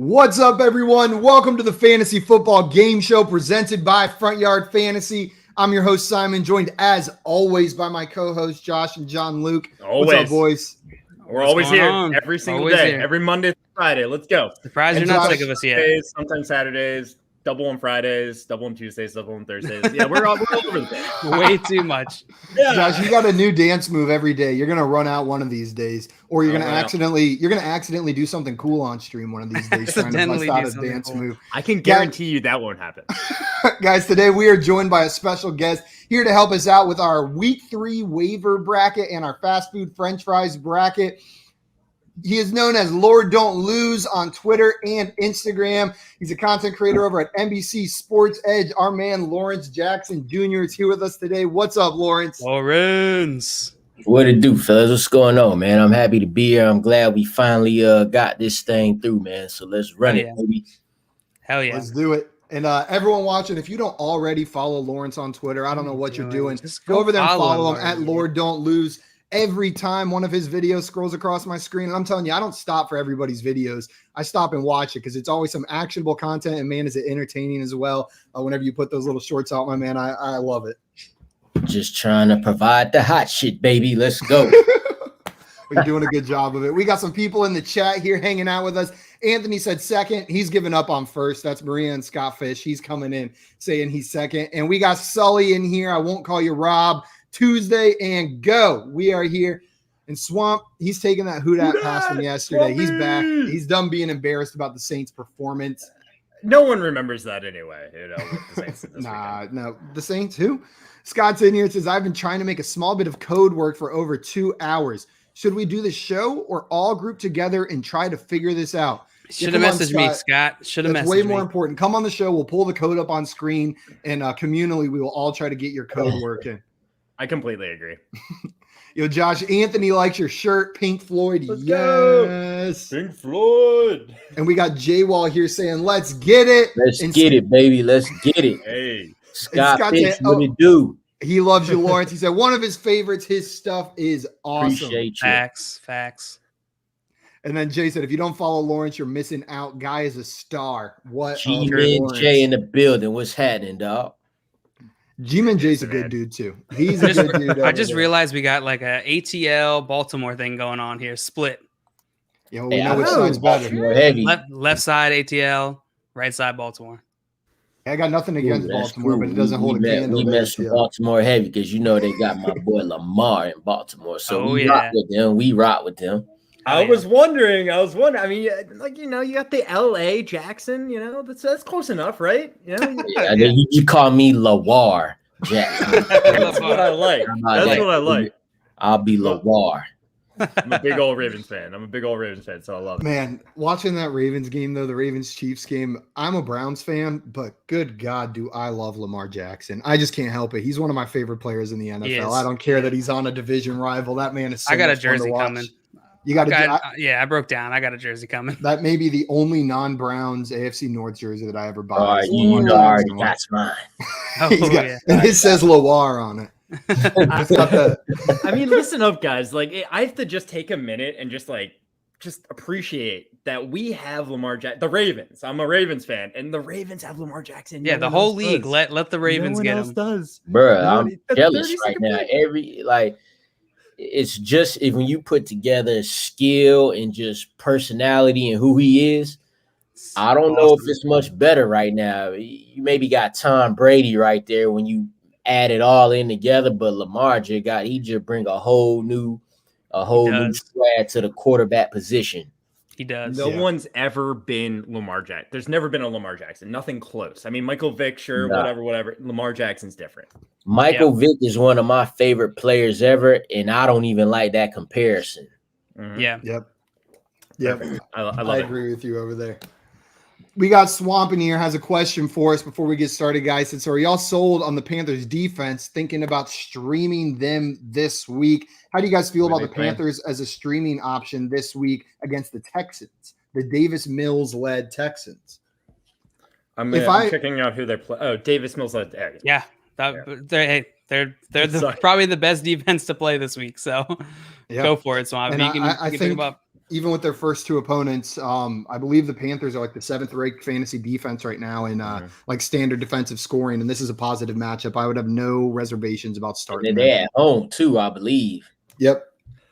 What's up, everyone? Welcome to the Fantasy Football Game Show presented by Front Yard Fantasy. I'm your host, Simon, joined as always by my co-hosts, Josh and John Luke. Always. What's up, boys? We're always here every single day, every Monday through Friday. Let's go. Surprised you're not sick of us yet. Sometimes Saturdays, double on Fridays, double on Tuesdays, double on Thursdays. Yeah, we're all over the place. Way too much. Yeah. Josh, you got a new dance move every day. You're gonna run out one of these days, or you're gonna accidentally do something cool on stream one of these days, trying to bust out a dance move. I can guarantee you that won't happen. Guys, today we are joined by a special guest here to help us out with our Week 3 waiver bracket and our fast food French fries bracket. He is known as Lord Don't Lose on Twitter and Instagram. He's a content creator over at NBC Sports Edge. Our man Lawrence Jackson Jr. is here with us today. What's up, Lawrence? Lawrence. What it do, fellas? What's going on, man? I'm happy to be here. I'm glad we finally got this thing through, man. So let's run it, baby. Hell yeah. Let's do it. And everyone watching, if you don't already follow Lawrence on Twitter, I don't know what you're doing. Just go over there and follow him at Lord Don't Lose. Every time one of his videos scrolls across my screen, and I'm telling you, I don't stop for everybody's videos. I stop and watch it because it's always some actionable content, and man, is it entertaining as well. Whenever you put those little shorts out, my man, I love it. Just trying to provide the hot shit, baby. Let's go. We're doing a good job of it. We got some people in the chat here hanging out with us. Anthony said second. He's given up on first. That's Maria and Scott Fish. He's coming in saying he's second. And we got Sully in here. I won't call you Rob. Tuesday and go. We are here. And Swamp, he's taking that Houdat pass from yesterday. He's back. He's done being embarrassed about the Saints' performance. No one remembers that anyway. With the Saints no. The Saints who? Scott's in here. It says, I've been trying to make a small bit of code work for over 2 hours. Should we do the show or all group together and try to figure this out? Should have messaged me, Scott. Should have messaged me. Way more important. Come on the show. We'll pull the code up on screen, and communally, we will all try to get your code working. I completely agree. Yo, Josh, Anthony likes your shirt. Pink Floyd. Let's yes. Go. Pink Floyd. And we got J-Wall here saying, let's get it. Let's get it, baby. Let's get it. Hey. Scott Fish, what it do? He loves you, Lawrence. He said one of his favorites. His stuff is awesome. Appreciate you. Facts. And then Jay said, if you don't follow Lawrence, you're missing out. Guy is a star. What? G-Man Jay in the building. What's happening, dog? G-Man Jay's a good dude, too. He's a good dude. I just realized we got like a ATL Baltimore thing going on here. Split. Yeah, well, we know which side's better. Heavy. Left side ATL, right side Baltimore. I got nothing against Baltimore, but it doesn't hold a candle. We mess with Baltimore heavy because you know they got my boy Lamar in Baltimore. So we rock with them. We rock with them. I was wondering. I mean, you got the LA Jackson, that's close enough, right? You call me Lawar Jackson. That's what I like. That's what I like. I'll be Lawar. I'm a big old Ravens fan. So I love it. Man, watching that Ravens game, though, the Ravens-Chiefs game, I'm a Browns fan, but good God, do I love Lamar Jackson. I just can't help it. He's one of my favorite players in the NFL. I don't care that he's on a division rival. That man is so I got a much fun jersey to watch. coming. You got I broke down. I got a jersey coming. That may be the only non-Browns AFC North jersey that I ever bought. All right, you already got mine. And it says Lawar on it. I mean, listen up, guys. I have to just take a minute and just appreciate that we have Lamar Jackson. The Ravens. I'm a Ravens fan, and the Ravens have Lamar Jackson. Yeah, the whole league. Let the Ravens get him. Does. Bro, I'm jealous right now. It's just when you put together skill and just personality and who he is. I don't know if it's much better right now. You maybe got Tom Brady right there when you add it all in together, but Lamar he just bring a whole new swag to the quarterback position. He does. No one's ever been Lamar Jackson. There's never been a Lamar Jackson. Nothing close. I mean, Michael Vick, sure, whatever. Lamar Jackson's different. Michael Vick is one of my favorite players ever, and I don't even like that comparison. Mm-hmm. Yeah. Yep. I agree with you over there. We got Swamp in here, has a question for us before we get started, guys. So are y'all sold on the Panthers defense, thinking about streaming them this week? How do you guys feel about the Panthers as a streaming option this week against the Texans, the Davis Mills-led Texans? I'm checking out who they're playing. Oh, Davis Mills-led. Yeah. They're probably the best defense to play this week. So go for it, Swamp. I think even with their first two opponents, I believe the Panthers are like the 7th-ranked fantasy defense right now in like standard defensive scoring, and this is a positive matchup. I would have no reservations about starting. And they're at home too, I believe. Yep.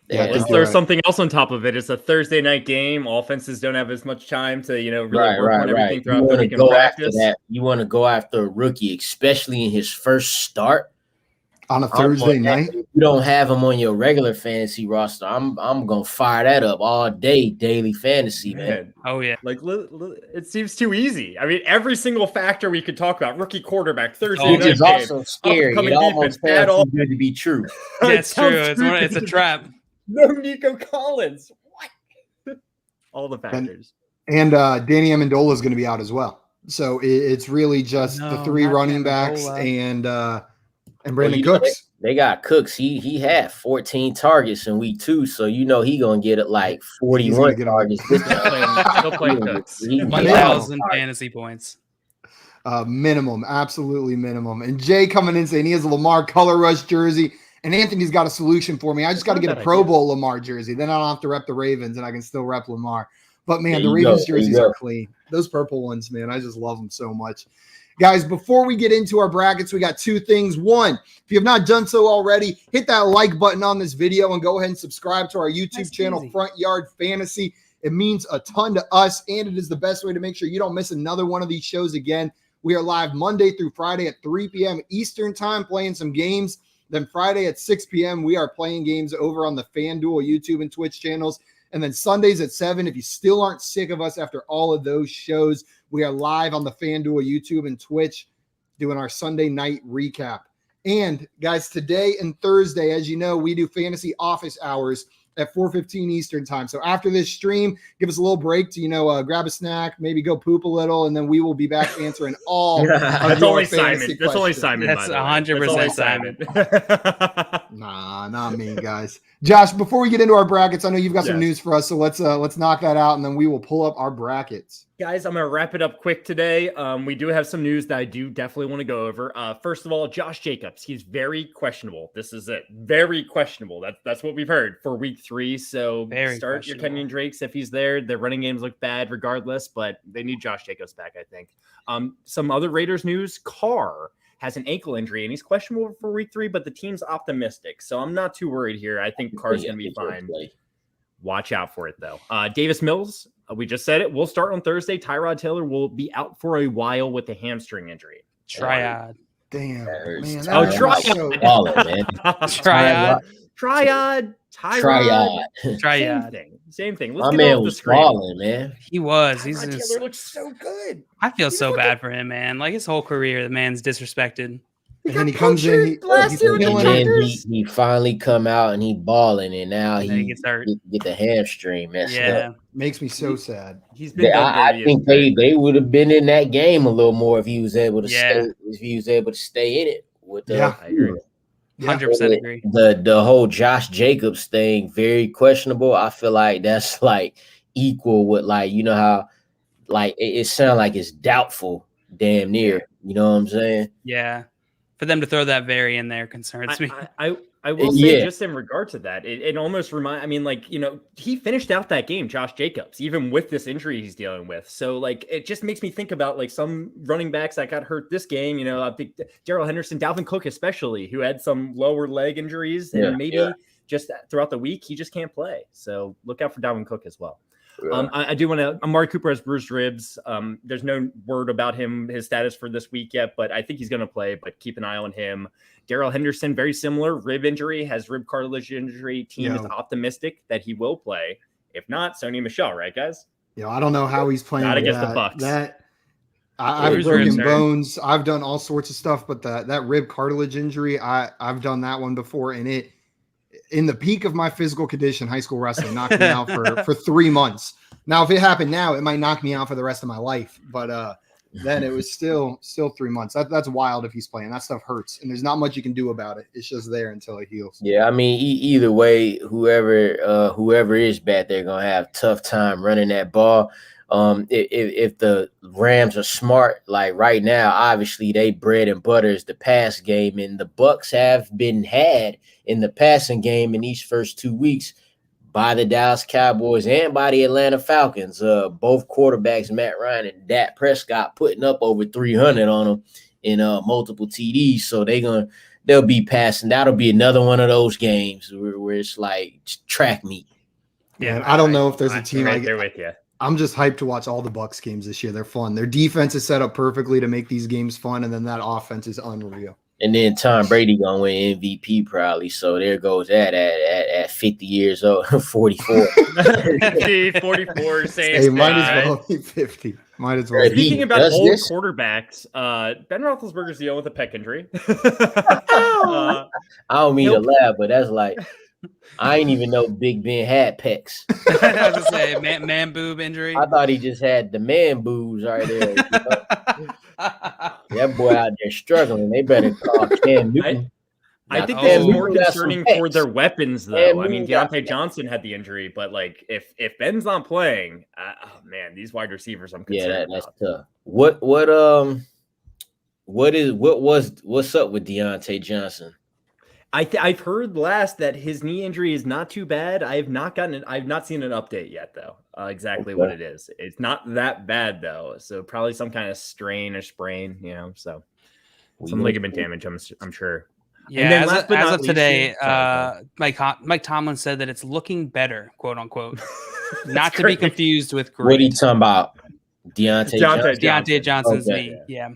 Yeah, let's throw something else on top of it. It's a Thursday night game. Offenses don't have as much time to, really work on everything throughout the week in practice. You want to go after a rookie, especially in his first start on a Thursday night. If you don't have him on your regular fantasy roster, I'm gonna fire that up all day, daily fantasy, man. Oh yeah, like it seems too easy. I mean, every single factor we could talk about: rookie quarterback, Thursday night is game, also scary. It almost sounds too good to be true. Yeah, it's true. It's a trap. No Nico Collins. What? All the factors. And Danny Amendola is going to be out as well. So it's really just the 3 running backs and Brandon Cooks. They got Cooks. He had 14 targets in week 2, so he gonna get it like 41 targets. He'll play Cooks. 1,000 fantasy points. Minimum, absolutely minimum. And Jay coming in saying he has a Lamar color rush jersey. And Anthony's got a solution for me. I just got to get a Pro Bowl Lamar jersey. Then I don't have to rep the Ravens, and I can still rep Lamar. But, man, the Ravens jerseys are clean. Those purple ones, man, I just love them so much. Guys, before we get into our brackets, we got 2 things. 1, if you have not done so already, hit that like button on this video and go ahead and subscribe to our YouTube channel, Front Yard Fantasy. It means a ton to us, and it is the best way to make sure you don't miss another one of these shows again. We are live Monday through Friday at 3 p.m. Eastern time playing some games. Then Friday at 6 p.m., we are playing games over on the FanDuel YouTube and Twitch channels. And then Sundays at 7, if you still aren't sick of us after all of those shows, we are live on the FanDuel YouTube and Twitch doing our Sunday night recap. And, guys, today and Thursday, as you know, we do fantasy office hours at 4:15 Eastern time. So after this stream, give us a little break to, grab a snack, maybe go poop a little, and then we will be back answering all of your fantasy questions. That's only Simon. That's 100% Simon. Nah, not me, guys. Josh, before we get into our brackets, I know you've got some news for us, so let's knock that out, and then we will pull up our brackets. Guys, I'm going to wrap it up quick today. We do have some news that I do definitely want to go over. First of all, Josh Jacobs, he's very questionable. This is it. Very questionable. That's what we've heard for week 3. So start your Kenyon Drakes if he's there. Their running games look bad regardless, but they need Josh Jacobs back, I think. Some other Raiders news, Carr has an ankle injury, and he's questionable for week 3, but the team's optimistic. So I'm not too worried here. I think Carr's going to be fine. Watch out for it, though. Davis Mills, we just said it. We'll start on Thursday. Tyrod Taylor will be out for a while with a hamstring injury. Triad. Damn. Man, Triad. Same thing. Let's get off the screen. Balling, man. He was. Taylor looks so good. I feel so bad for him, man. Like his whole career, the man's disrespected. And then he comes in. He finally come out and he balling, and now he gets hurt. Get the hamstring messed up. Makes me so sad. He's been. I think they would have been in that game a little more if he was able to stay. If he was able to stay in it. I agree. 100% agree. The whole Josh Jacobs thing, very questionable. I feel like that's like equal with how like it sounds like it's doubtful, damn near. You know what I'm saying? Yeah. For them to throw that very in there concerns me. I will say just in regard to that, it almost he finished out that game, Josh Jacobs, even with this injury he's dealing with. So it just makes me think about some running backs that got hurt this game. I think Darrell Henderson, Dalvin Cook, especially, who had some lower leg injuries and just throughout the week, he just can't play. So look out for Dalvin Cook as well. I do want to. Amari Cooper has bruised ribs. There's no word about his status for this week yet, but I think he's going to play. But keep an eye on him. Darrell Henderson, very similar rib injury, has rib cartilage injury. Team is optimistic that he will play. If not, Sony Michel, right, guys? I don't know how he's playing. Not against the Bucks. I've broken bones. I've done all sorts of stuff, but that rib cartilage injury, I've done that one before, and it. In the peak of my physical condition, high school wrestling knocked me out for 3 months. Now, if it happened now, it might knock me out for the rest of my life. But then it was still 3 months. That's wild if he's playing. That stuff hurts, and there's not much you can do about it. It's just there until it heals. Yeah, I mean, either way, whoever is back there gonna have a tough time running that ball. If the Rams are smart, like right now, obviously they bread and butter is the pass game, and the Bucks have been had in the passing game in these first 2 weeks by the Dallas Cowboys and by the Atlanta Falcons. Both quarterbacks, Matt Ryan and Dak Prescott, putting up over 300 on them in multiple TDs. So they'll be passing. That'll be another one of those games where it's like track meet. Yeah, I don't know if there's a team right there with you. I'm just hyped to watch all the Bucs games this year. They're fun. Their defense is set up perfectly to make these games fun, and then that offense is unreal. And then Tom Brady gonna win MVP probably. So there goes that at 50 years old, 44. 44, same. Hey, might as well be 50. Might as well. Speaking about old quarterbacks, Ben Roethlisberger's dealing with a pec injury. I don't mean to laugh, but that's like I ain't even know Big Ben had pecs. I was gonna say man boob injury. I thought he just had the man boobs right there. You know? That boy out there struggling. They better call Cam Newton. I think this is more concerning for their weapons, though. I mean, Deontay Johnson had the injury, but like if Ben's not playing, oh man, these wide receivers, I'm concerned. Yeah, that's tough. What's up with Deontay Johnson? I've heard last that his knee injury is not too bad. I've not seen an update yet, though. Exactly what it is. It's not that bad though. So probably some kind of strain or sprain, you know. So some ligament damage, I'm sure. Yeah, as of today, Mike Tomlin said that it's looking better, quote unquote. Not to be confused with great. What are you talking about? Deontay Johnson's knee. Yeah.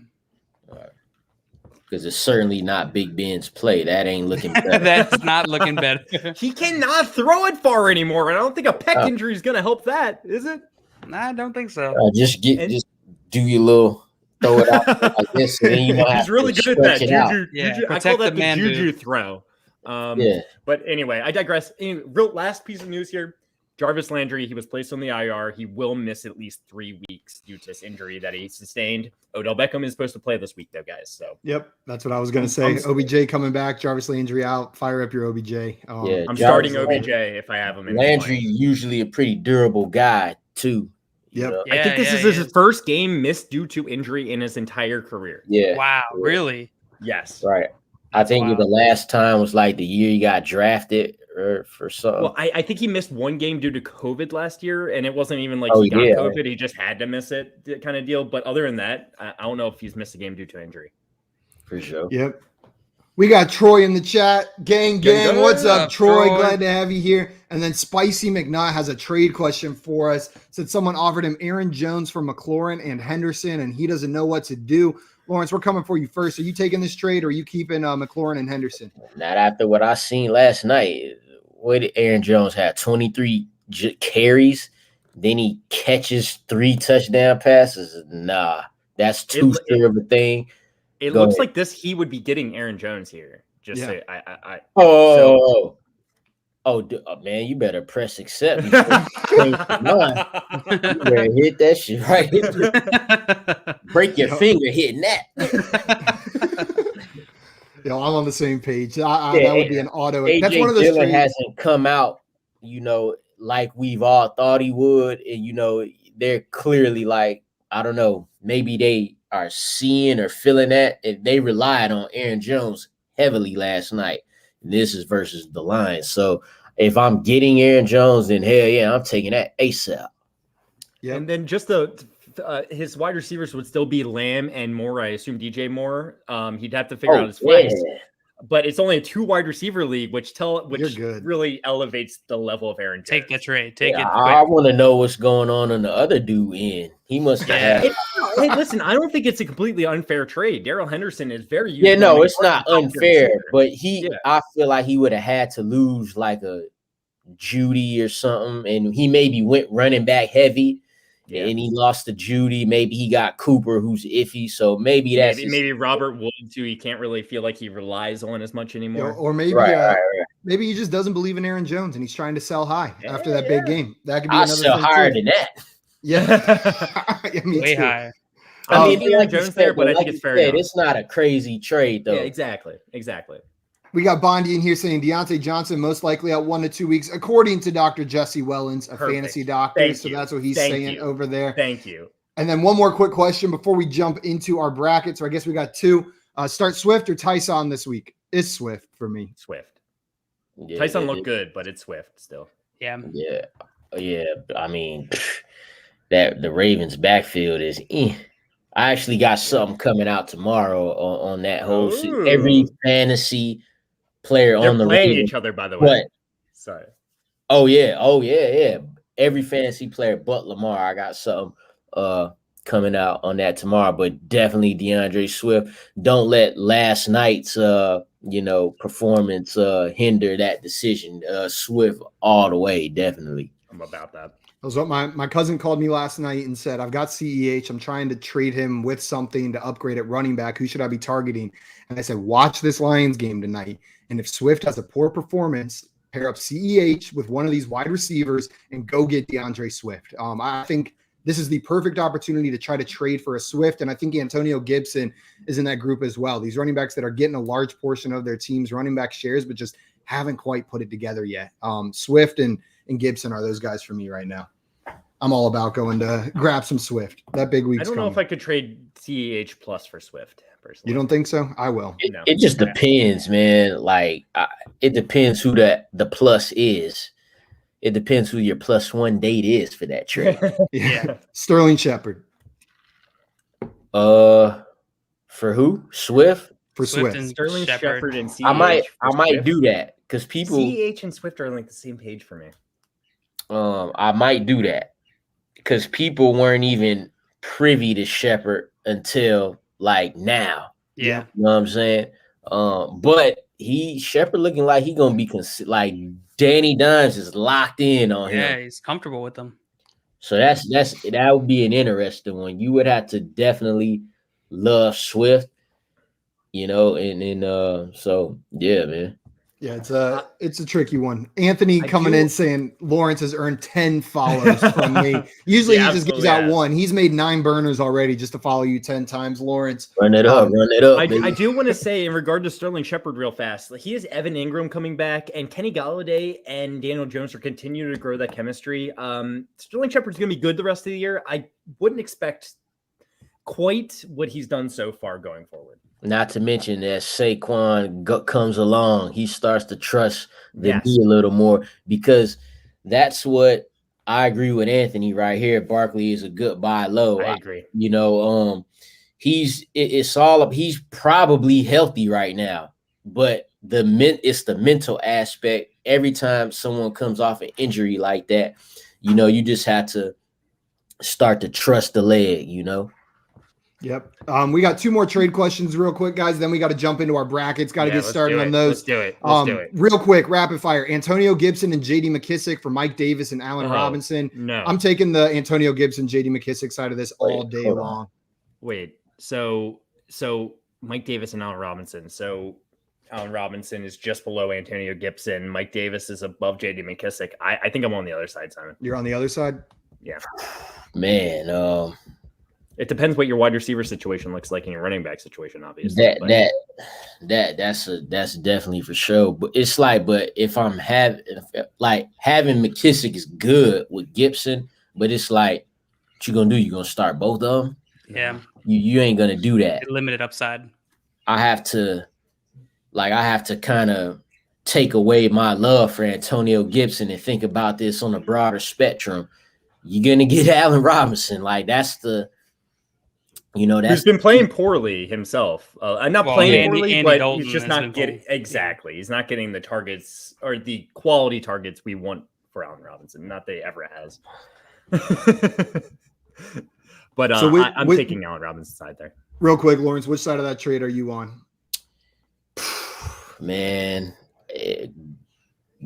Because it's certainly not Big Ben's play. That ain't looking better. That's not looking better. He cannot throw it far anymore. And I don't think a pec injury is going to help that, is it? I don't think so. Just do your little throw it out like this. And then you know he's really good at that. Juju, I call that the Juju throw. But anyway, I digress. Real last piece of news here. Jarvis Landry, he was placed on the IR. He will miss at least 3 weeks due to this injury that he sustained. Odell Beckham is supposed to play this week, though, guys. So yep, that's what I was going to say. OBJ coming back, Jarvis Landry out. Fire up your OBJ. I'm starting OBJ if I have him. Landry usually a pretty durable guy too. Yep. I think this is his first game missed due to injury in his entire career. Yeah. Wow. Really? Yes. Right. I think the last time was like the year he got drafted or for something. Well, I think he missed one game due to COVID last year, and it wasn't even like he got COVID. Right. He just had to miss it kind of deal. But other than that, I don't know if he's missed a game due to injury. For sure. Yep. We got Troy in the chat. Gang. What's up, Troy? Glad to have you here. And then Spicy McNutt has a trade question for us. Said someone offered him Aaron Jones for McLaurin and Henderson, and he doesn't know what to do. Lawrence, we're coming for you first. Are you taking this trade, or are you keeping McLaurin and Henderson? Not after what I seen last night. What did Aaron Jones have? 23 carries. Then he catches 3 touchdown passes. Nah, that's too scary of a thing. It looks like he would be getting Aaron Jones here. Man, you better press accept. You better hit that shit right. Break your finger hitting that. I'm on the same page. That would be an auto. That's one of those trades hasn't come out, like we've all thought he would, and they're clearly like, I don't know, maybe they are seeing or feeling that, and they relied on Aaron Jones heavily last night. This is versus the Lions. So if I'm getting Aaron Jones, then hell yeah, I'm taking that ASAP. Yeah, and then just his wide receivers would still be Lamb and Moore. I assume DJ Moore. He'd have to figure out his flex. But it's only a 2 wide receiver league, which really elevates the level of Aaron Jones. Take the trade. Take it. I want to know what's going on the other dude end. He must have. Hey, listen, I don't think it's a completely unfair trade. Darrell Henderson is very useful. Yeah, no, it's not unfair, but I feel like he would have had to lose like a Judy or something, and he maybe went running back heavy. Yeah. And he lost to Judy. Maybe he got Cooper, who's iffy. So maybe that's maybe Robert Woods, who he can't really feel like he relies on as much anymore. Or maybe maybe he just doesn't believe in Aaron Jones and he's trying to sell high after that big game. That could be another sell higher than that. Yeah, way higher. I mean, Aaron Jones there, but I think it's fair. It's not a crazy trade, though. Yeah, exactly. We got Bondi in here saying Deontay Johnson most likely out 1 to 2 weeks, according to Dr. Jesse Wellens, a fantasy doctor. That's what he's saying over there. Thank you. And then one more quick question before we jump into our bracket. So I guess we got 2. Start Swift or Tyson this week? It's Swift for me. Swift. Yeah, Tyson looked good, but it's Swift still. Yeah. I mean, that the Ravens backfield is. I actually got something coming out tomorrow on that whole every fantasy player They're on the playing Ravens. each other, by the way. What? Sorry. Oh yeah. Every fantasy player but Lamar. I got something coming out on that tomorrow, but definitely DeAndre Swift. Don't let last night's performance hinder that decision. Swift all the way, definitely. I'm about that. That was what my cousin called me last night and said, I've got CEH. I'm trying to trade him with something to upgrade at running back. Who should I be targeting? And I said, watch this Lions game tonight. And if Swift has a poor performance, pair up CEH with one of these wide receivers and go get DeAndre Swift. I think this is the perfect opportunity to try to trade for a Swift. And I think Antonio Gibson is in that group as well. These running backs that are getting a large portion of their team's running back shares, but just haven't quite put it together yet. Swift and Gibson are those guys for me right now. I'm all about going to grab some Swift. That big week's I don't know coming. if I could trade CEH plus for Swift personally. You don't think so? I will. It just depends, man. Like it depends who the plus is. It depends who your +1 date is for that trade. Yeah. Sterling Shepard. For who? Swift? For Swift. And Sterling Shepard and CEH. I might do that because people CEH and Swift are like the same page for me. I might do that because people weren't even privy to Shepard until like now. Yeah. You know what I'm saying? But Shepard looking like he gonna be like Danny Dimes is locked in on him. Yeah, he's comfortable with them. So that would be an interesting one. You would have to definitely love Swift, so yeah, man. Yeah, it's a tricky one. Anthony coming in saying Lawrence has earned 10 follows from me. Usually he just gives out one. He's made 9 burners already just to follow you 10 times, Lawrence. Run it up. I do want to say in regard to Sterling Shepard real fast, he has Evan Ingram coming back and Kenny Golladay and Daniel Jones are continuing to grow that chemistry. Sterling Shepard's going to be good the rest of the year. I wouldn't expect quite what he's done so far going forward. Not to mention that Saquon comes along, he starts to trust the D a little more because that's what I agree with Anthony right here. Barkley is a good buy low. I agree. He's probably healthy right now, but it's the mental aspect. Every time someone comes off an injury like that, you just have to start to trust the leg, Yep. We got 2 more trade questions real quick, guys. Then we got to jump into our brackets. Got to get started on those. Let's do it. Real quick, rapid fire. Antonio Gibson and J.D. McKissick for Mike Davis and Allen Robinson. No. I'm taking the Antonio Gibson, J.D. McKissick side of this all day long. Wait. So Mike Davis and Allen Robinson. So Allen Robinson is just below Antonio Gibson. Mike Davis is above J.D. McKissick. I think I'm on the other side, Simon. You're on the other side? Yeah. Man, it depends what your wide receiver situation looks like in your running back situation, obviously. That's definitely for sure. But it's like, if I'm having McKissick is good with Gibson, but it's like, what you gonna do? You gonna start both of them? Yeah. You ain't gonna do that. Limited upside. I have to kind of take away my love for Antonio Gibson and think about this on a broader spectrum. You're gonna get Allen Robinson. Like that's the. He's been playing poorly himself. Not playing poorly, but Dalton he's just not getting exactly. He's not getting the targets or the quality targets we want for Allen Robinson. Not that he ever has. But I'm taking Allen Robinson's side there. Real quick, Lawrence, which side of that trade are you on? Man,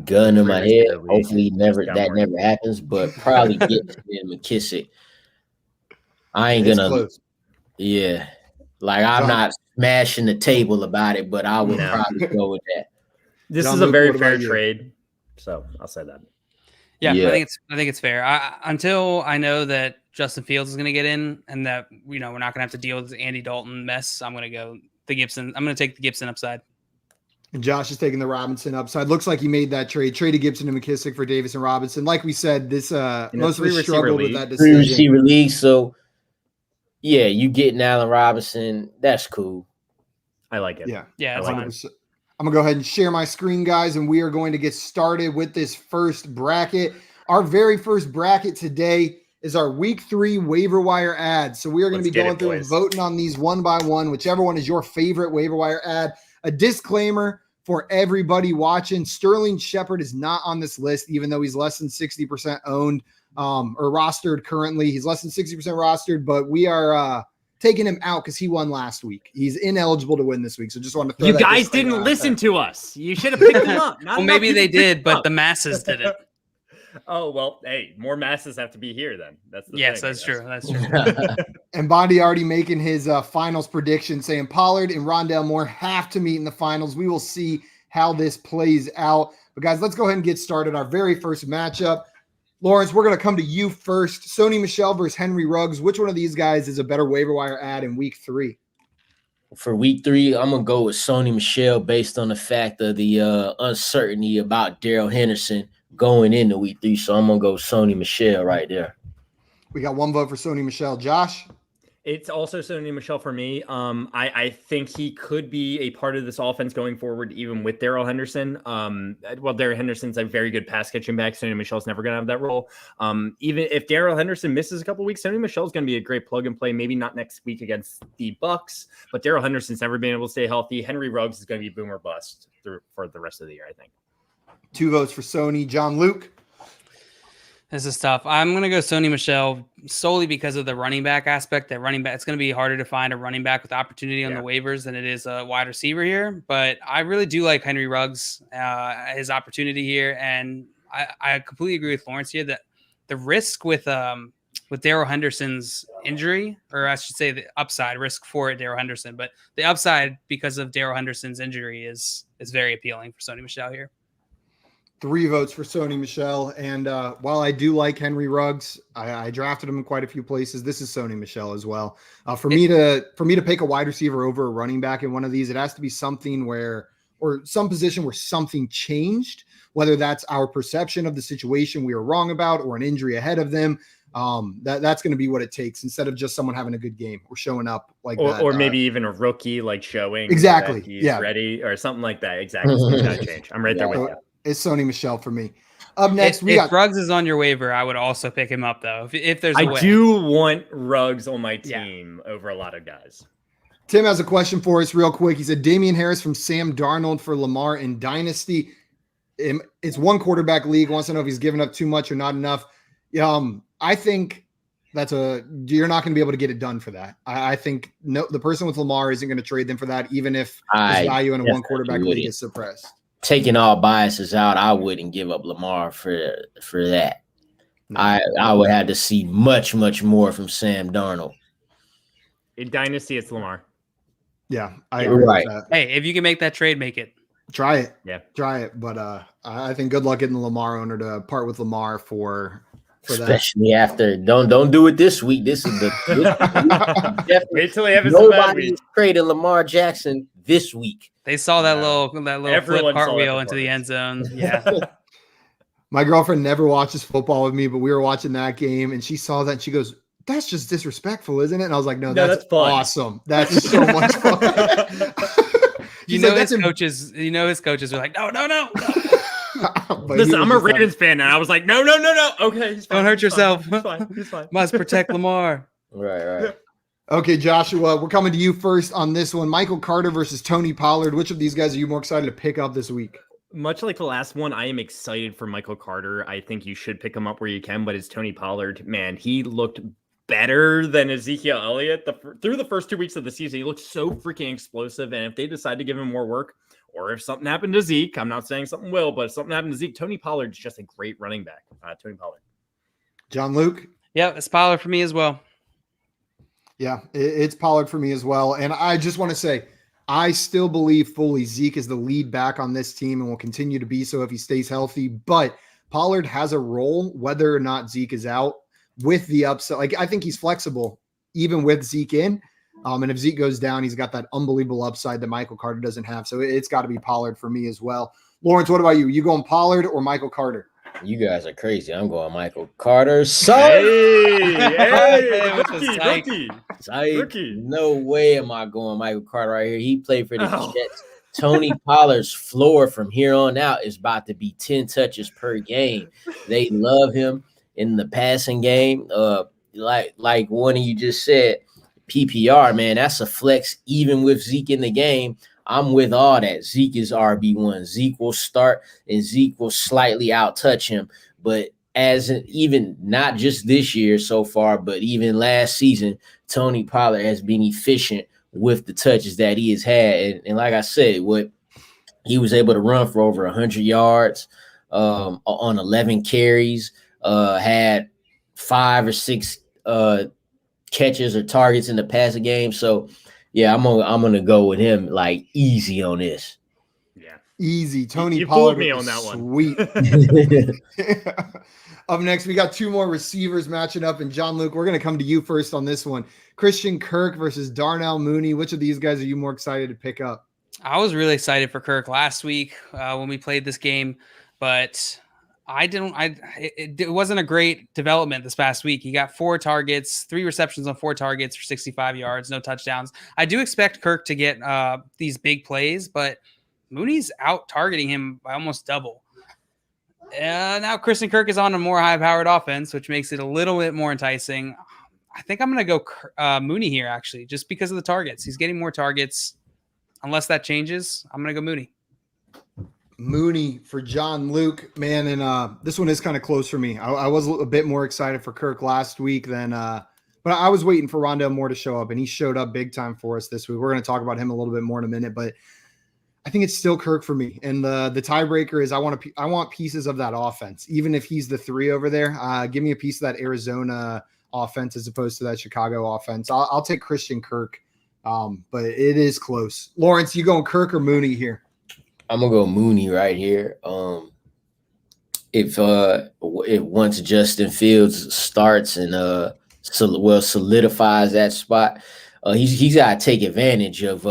gun in my head. Hopefully, never happens. But probably get McKissick. I ain't gonna. Close. Yeah, like I'm not smashing the table about it, but I would probably go with that. This is a very fair trade, so I'll say that. Yeah. I think it's fair. Until I know that Justin Fields is going to get in, and that we're not going to have to deal with the Andy Dalton mess. I'm going to go the Gibson. I'm going to take the Gibson upside. And Josh is taking the Robinson upside. Looks like he made that trade. Traded Gibson and McKissick for Davis and Robinson. Like we said, this most of us struggled with that decision. 3 receiver league, so. Yeah, you getting Allen Robinson. That's cool. I like it. Yeah. Yeah. I'm going to go ahead and share my screen, guys, and we are going to get started with this first bracket. Our very first bracket today is our week 3 waiver wire ads. So we are going to be going through and voting on these one by one, whichever one is your favorite waiver wire ad. A disclaimer for everybody watching, Sterling Shepard is not on this list, even though he's less than 60% owned or rostered currently. He's less than 60% rostered, but we are taking him out because he won last week. He's ineligible to win this week. So just wanted to throw you that guys didn't listen to us. You should have picked him up. Well, maybe they did, but the masses didn't. Oh, well, hey, more masses have to be here then. That's the thing, that's true. That's true. And Bondi already making his finals prediction, saying Pollard and Rondale Moore have to meet in the finals. We will see how this plays out. But guys, let's go ahead and get started. Our very first matchup. Lawrence, we're going to come to you first. Sony Michel versus Henry Ruggs. Which one of these guys is a better waiver wire ad in week 3? For week 3, I'm going to go with Sony Michel based on the fact of the uncertainty about Darrell Henderson going into week 3. So I'm going to go Sony Michel right there. We got one vote for Sony Michel. Josh? It's also Sony Michel for me. I think he could be a part of this offense going forward, even with Darrell Henderson. Well, Darrell Henderson's a very good pass catching back. Sony Michel's never going to have that role. Even if Darrell Henderson misses a couple weeks, Sony Michel's going to be a great plug and play. Maybe not next week against the Bucks, but Darrell Henderson's never been able to stay healthy. Henry Ruggs is going to be boom or bust for the rest of the year, I think. 2 votes for Sony. John Luke? This is tough. I'm going to go Sony Michel solely because of the running back aspect. That running back, it's going to be harder to find a running back with opportunity on the waivers than it is a wide receiver here. But I really do like Henry Ruggs, his opportunity here. And I completely agree with Lawrence here that the risk with Darrell Henderson's injury, or I should say the upside risk for Darrell Henderson, but the upside because of Darrell Henderson's injury is very appealing for Sony Michel here. 3 votes for Sony Michel. And while I do like Henry Ruggs, I drafted him in quite a few places. This is Sony Michel as well. For me to pick a wide receiver over a running back in one of these, it has to be something or some position where something changed, whether that's our perception of the situation we were wrong about or an injury ahead of them. That's going to be what it takes instead of just someone having a good game or showing up like that. Or maybe even a rookie like showing exactly that he's ready or something like that. Exactly. Something got to change. I'm right there with you. It's Sony Michel for me. Up next, if Ruggs is on your waiver, I would also pick him up though. If there's a way. I do want Ruggs on my team over a lot of guys. Tim has a question for us real quick. He said Damian Harris from Sam Darnold for Lamar in Dynasty. It's one quarterback league. Wants to know if he's given up too much or not enough. I think you're not going to be able to get it done for that. I think the person with Lamar isn't going to trade them for that, even if his value in a one quarterback league is suppressed. Taking all biases out, I wouldn't give up Lamar for that. No. I would have to see much, much more from Sam Darnold. In Dynasty, it's Lamar. Yeah, I agree with that. Hey, if you can make that trade, make it. Try it. Yeah. Try it. But I think good luck getting the Lamar owner to part with Lamar for especially that. After don't do it this week. This is wait till they have nobody traded Lamar Jackson this week. They saw that little flip cartwheel into the end zone. Yeah. My girlfriend never watches football with me, but we were watching that game and she saw that and she goes, "That's just disrespectful, isn't it?" And I was like, No, that's awesome. That's so much fun. His coaches are like, no. Listen, I'm a Ravens fan, and I was like, no. Okay, don't hurt yourself. He's fine. Must protect Lamar. Right. Okay, Joshua, we're coming to you first on this one. Michael Carter versus Tony Pollard. Which of these guys are you more excited to pick up this week? Much like the last one, I am excited for Michael Carter. I think you should pick him up where you can, but it's Tony Pollard. Man, he looked better than Ezekiel Elliott through the first 2 weeks of the season. He looked so freaking explosive, and if they decide to give him more work, or if something happened to Zeke, I'm not saying something will, but if something happened to Zeke, Tony Pollard's just a great running back. Tony Pollard. John Luke? Yeah, it's Pollard for me as well. Yeah, it's Pollard for me as well. And I just want to say, I still believe fully Zeke is the lead back on this team and will continue to be so if he stays healthy. But Pollard has a role, whether or not Zeke is out, with the upside. Like, I think he's flexible, even with Zeke in. And if Zeke goes down, he's got that unbelievable upside that Michael Carter doesn't have. So it's got to be Pollard for me as well. Lawrence, what about you? You going Pollard or Michael Carter? You guys are crazy. I'm going Michael Carter. Rookie. No way am I going Michael Carter right here. He played for the Jets Tony Pollard's floor from here on out is about to be 10 touches per game. They love him in the passing game. Like one of you just said, PPR, man, that's a flex even with Zeke in the game. I'm with all that. Zeke is RB1. Zeke will start and Zeke will slightly out-touch him. But even not just this year so far, but even last season, Tony Pollard has been efficient with the touches that he has had. And like I said, he was able to run for over 100 yards on 11 carries, had 5 or 6 catches or targets in the passing game. So, yeah, I'm gonna go with him like easy on this. Yeah, easy. Tony Pollard fooled me on that one. Sweet. Up next, we got 2 more receivers matching up. And John Luke, we're going to come to you first on this one. Christian Kirk versus Darnell Mooney. Which of these guys are you more excited to pick up? I was really excited for Kirk last week when we played this game, but it wasn't a great development this past week. He got 4 targets, 3 receptions on 4 targets for 65 yards, no touchdowns. I do expect Kirk to get these big plays, but Mooney's out targeting him by almost double. Now Christian Kirk is on a more high-powered offense, which makes it a little bit more enticing. I think I'm going to go Mooney here, actually, just because of the targets. He's getting more targets. Unless that changes, I'm going to go Mooney. Mooney for John Luke, man, and this one is kind of close for me. I was a bit more excited for Kirk last week than but I was waiting for Rondale Moore to show up, and he showed up big time for us this week. We're going to talk about him a little bit more in a minute, but I think it's still Kirk for me. And the tiebreaker is I want pieces of that offense, even if he's the 3 over there. Give me a piece of that Arizona offense as opposed to that Chicago offense. I'll take Christian Kirk, but it is close. Lawrence, you going Kirk or Mooney here? I'm gonna go Mooney right here. If once Justin Fields starts and solidifies that spot, he's got to take advantage of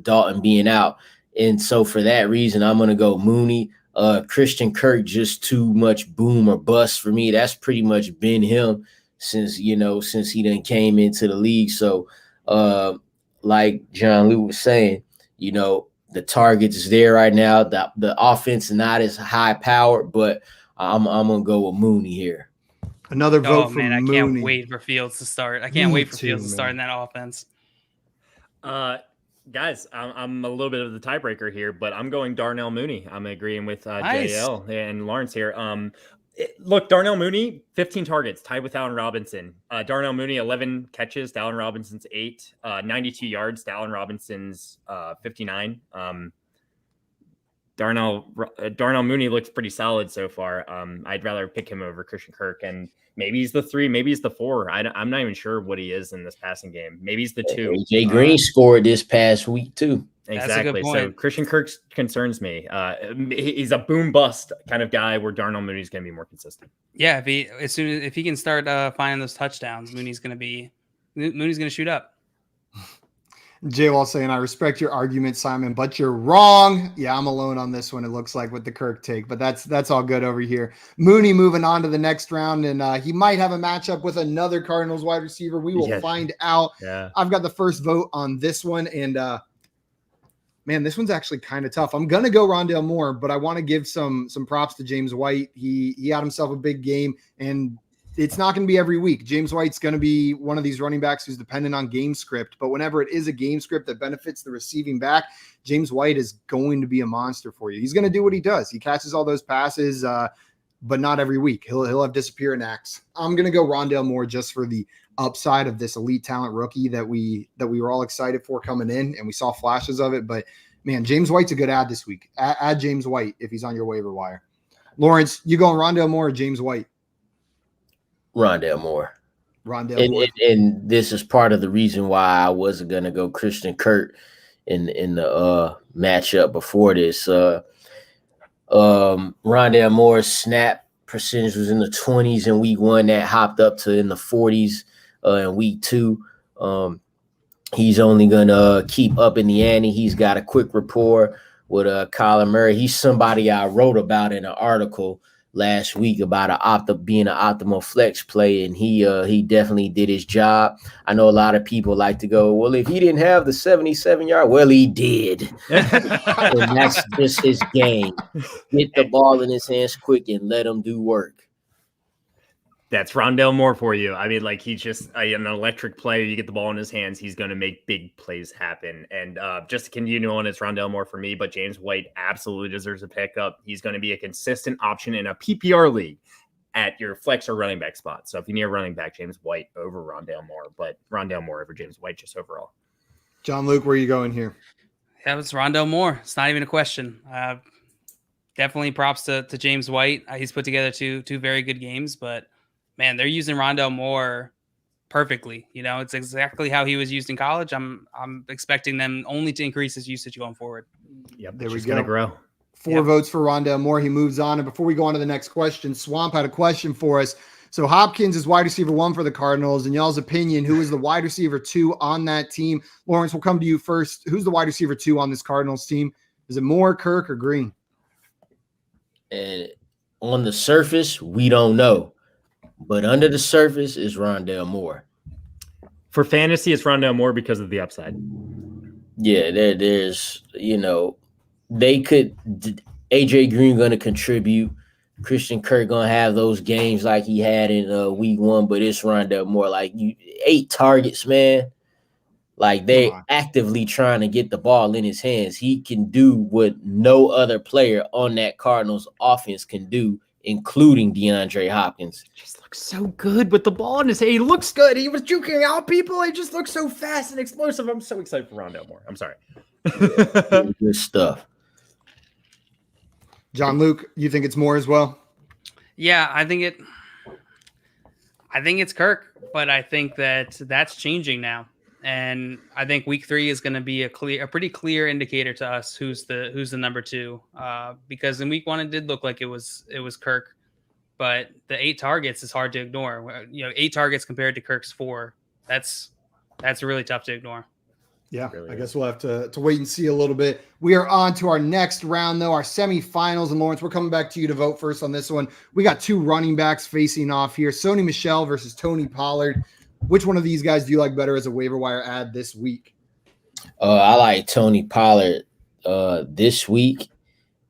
Dalton being out, and so for that reason, I'm gonna go Mooney. Christian Kirk just too much boom or bust for me. That's pretty much been him since he done came into the league. So, like John Lou was saying, the target is there right now. The offense is not as high powered, but I'm gonna go with Mooney here. Another vote for Mooney. I can't wait for Fields to start. I can't wait for Fields to start in that offense. Guys, I'm a little bit of the tiebreaker here, but I'm going Darnell Mooney. I'm agreeing with Nice. JL and Lawrence here. Look, Darnell Mooney, 15 targets, tied with Allen Robinson. Darnell Mooney, 11 catches, Allen Robinson's 8, 92 yards, Allen Robinson's 59. Darnell Mooney looks pretty solid so far. I'd rather pick him over Christian Kirk, and maybe he's the 3, maybe he's the 4. I'm not even sure what he is in this passing game. Maybe he's the 2. Jay Green scored this past week too. Exactly. So Christian Kirk concerns me. He's a boom bust kind of guy where Darnell Mooney's going to be more consistent. Yeah, if he can start finding those touchdowns, Mooney's going to shoot up. J-Wall saying, I respect your argument, Simon, but you're wrong. Yeah, I'm alone on this one, it looks like, with the Kirk take, but that's all good over here. Mooney moving on to the next round, and he might have a matchup with another Cardinals wide receiver. We will find out. Yeah. I've got the first vote on this one, and man, this one's actually kind of tough. I'm going to go Rondale Moore, but I want to give some props to James White. He had himself a big game, and it's not going to be every week. James White's going to be one of these running backs who's dependent on game script, but whenever it is a game script that benefits the receiving back, James White is going to be a monster for you. He's going to do what he does. He catches all those passes, but not every week. He'll have disappearing acts. I'm going to go Rondale Moore just for the upside of this elite talent rookie that we were all excited for coming in, and we saw flashes of it. But man, James White's a good ad this week. Add James White if he's on your waiver wire. Lawrence, you going Rondale Moore or James White? Rondale Moore. Moore. And this is part of the reason why I wasn't gonna go Christian Kirk in the matchup before this. Rondale Moore's snap percentage was in the 20s in week 1. That hopped up to in the 40s in week 2. He's only gonna keep up in the ante. He's got a quick rapport with Kyler Murray. He's somebody I wrote about in an article last week about being an optimal flex play, and he definitely did his job. I know a lot of people like to go, well, if he didn't have the 77-yard, well, he did. And that's just his game. Get the ball in his hands quick and let him do work. That's Rondale Moore for you. I mean, like, he's just an electric player. You get the ball in his hands, he's going to make big plays happen. And just to continue on, it's Rondale Moore for me, but James White absolutely deserves a pickup. He's going to be a consistent option in a PPR league at your flex or running back spot. So if you need a running back, James White over Rondale Moore, but Rondale Moore over James White just overall. John Luke, where are you going here? That was Rondale Moore. It's not even a question. Definitely props to James White. He's put together two very good games, but man, they're using Rondale Moore perfectly. You know, it's exactly how he was used in college. I'm expecting them only to increase his usage going forward. Yep, there we go. Going to grow. 4 votes for Rondale Moore. He moves on. And before we go on to the next question, Swamp had a question for us. So Hopkins is wide receiver 1 for the Cardinals. In y'all's opinion, who is the wide receiver 2 on that team? Lawrence, we'll come to you first. Who's the wide receiver 2 on this Cardinals team? Is it Moore, Kirk, or Green? And on the surface, we don't know. But under the surface is Rondale Moore. For fantasy, it's Rondale Moore because of the upside. Yeah, there's, they could – AJ Green going to contribute. Christian Kirk going to have those games like he had in week 1, but it's Rondale Moore. Like, 8 targets, man. Like, they actively trying to get the ball in his hands. He can do what no other player on that Cardinals offense can do, including DeAndre Hopkins. Just looks so good with the ball in his hand. He looks good. He was juking out people. He just looks so fast and explosive. I'm so excited for Rondale Moore. I'm sorry. Good stuff. John Luke, you think it's Moore as well? Yeah, I think it's Kirk, but I think that's changing now. And I think week 3 is going to be a pretty clear indicator to us who's the number 2. Because in week 1 it did look like it was Kirk, but the 8 targets is hard to ignore. 8 targets compared to Kirk's 4. That's really tough to ignore. Yeah, really I guess we'll have to wait and see a little bit. We are on to our next round, though, our semifinals. And Lawrence, we're coming back to you to vote first on this one. We got 2 running backs facing off here. Sony Michel versus Tony Pollard. Which one of these guys do you like better as a waiver wire ad this week? I like Tony Pollard this week,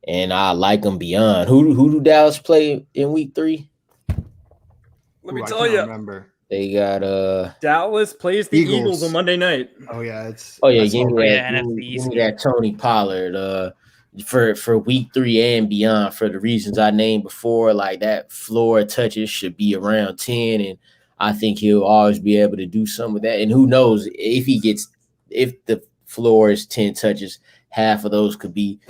and I like him beyond. Who do Dallas play in week 3? Let me tell you. Remember. They got Dallas plays the Eagles on Monday night. Oh yeah, give me that Tony Pollard for week 3 and beyond for the reasons I named before. Like, that floor touches should be around 10, and I think he'll always be able to do some of that. And who knows if the floor is 10 touches, half of those could be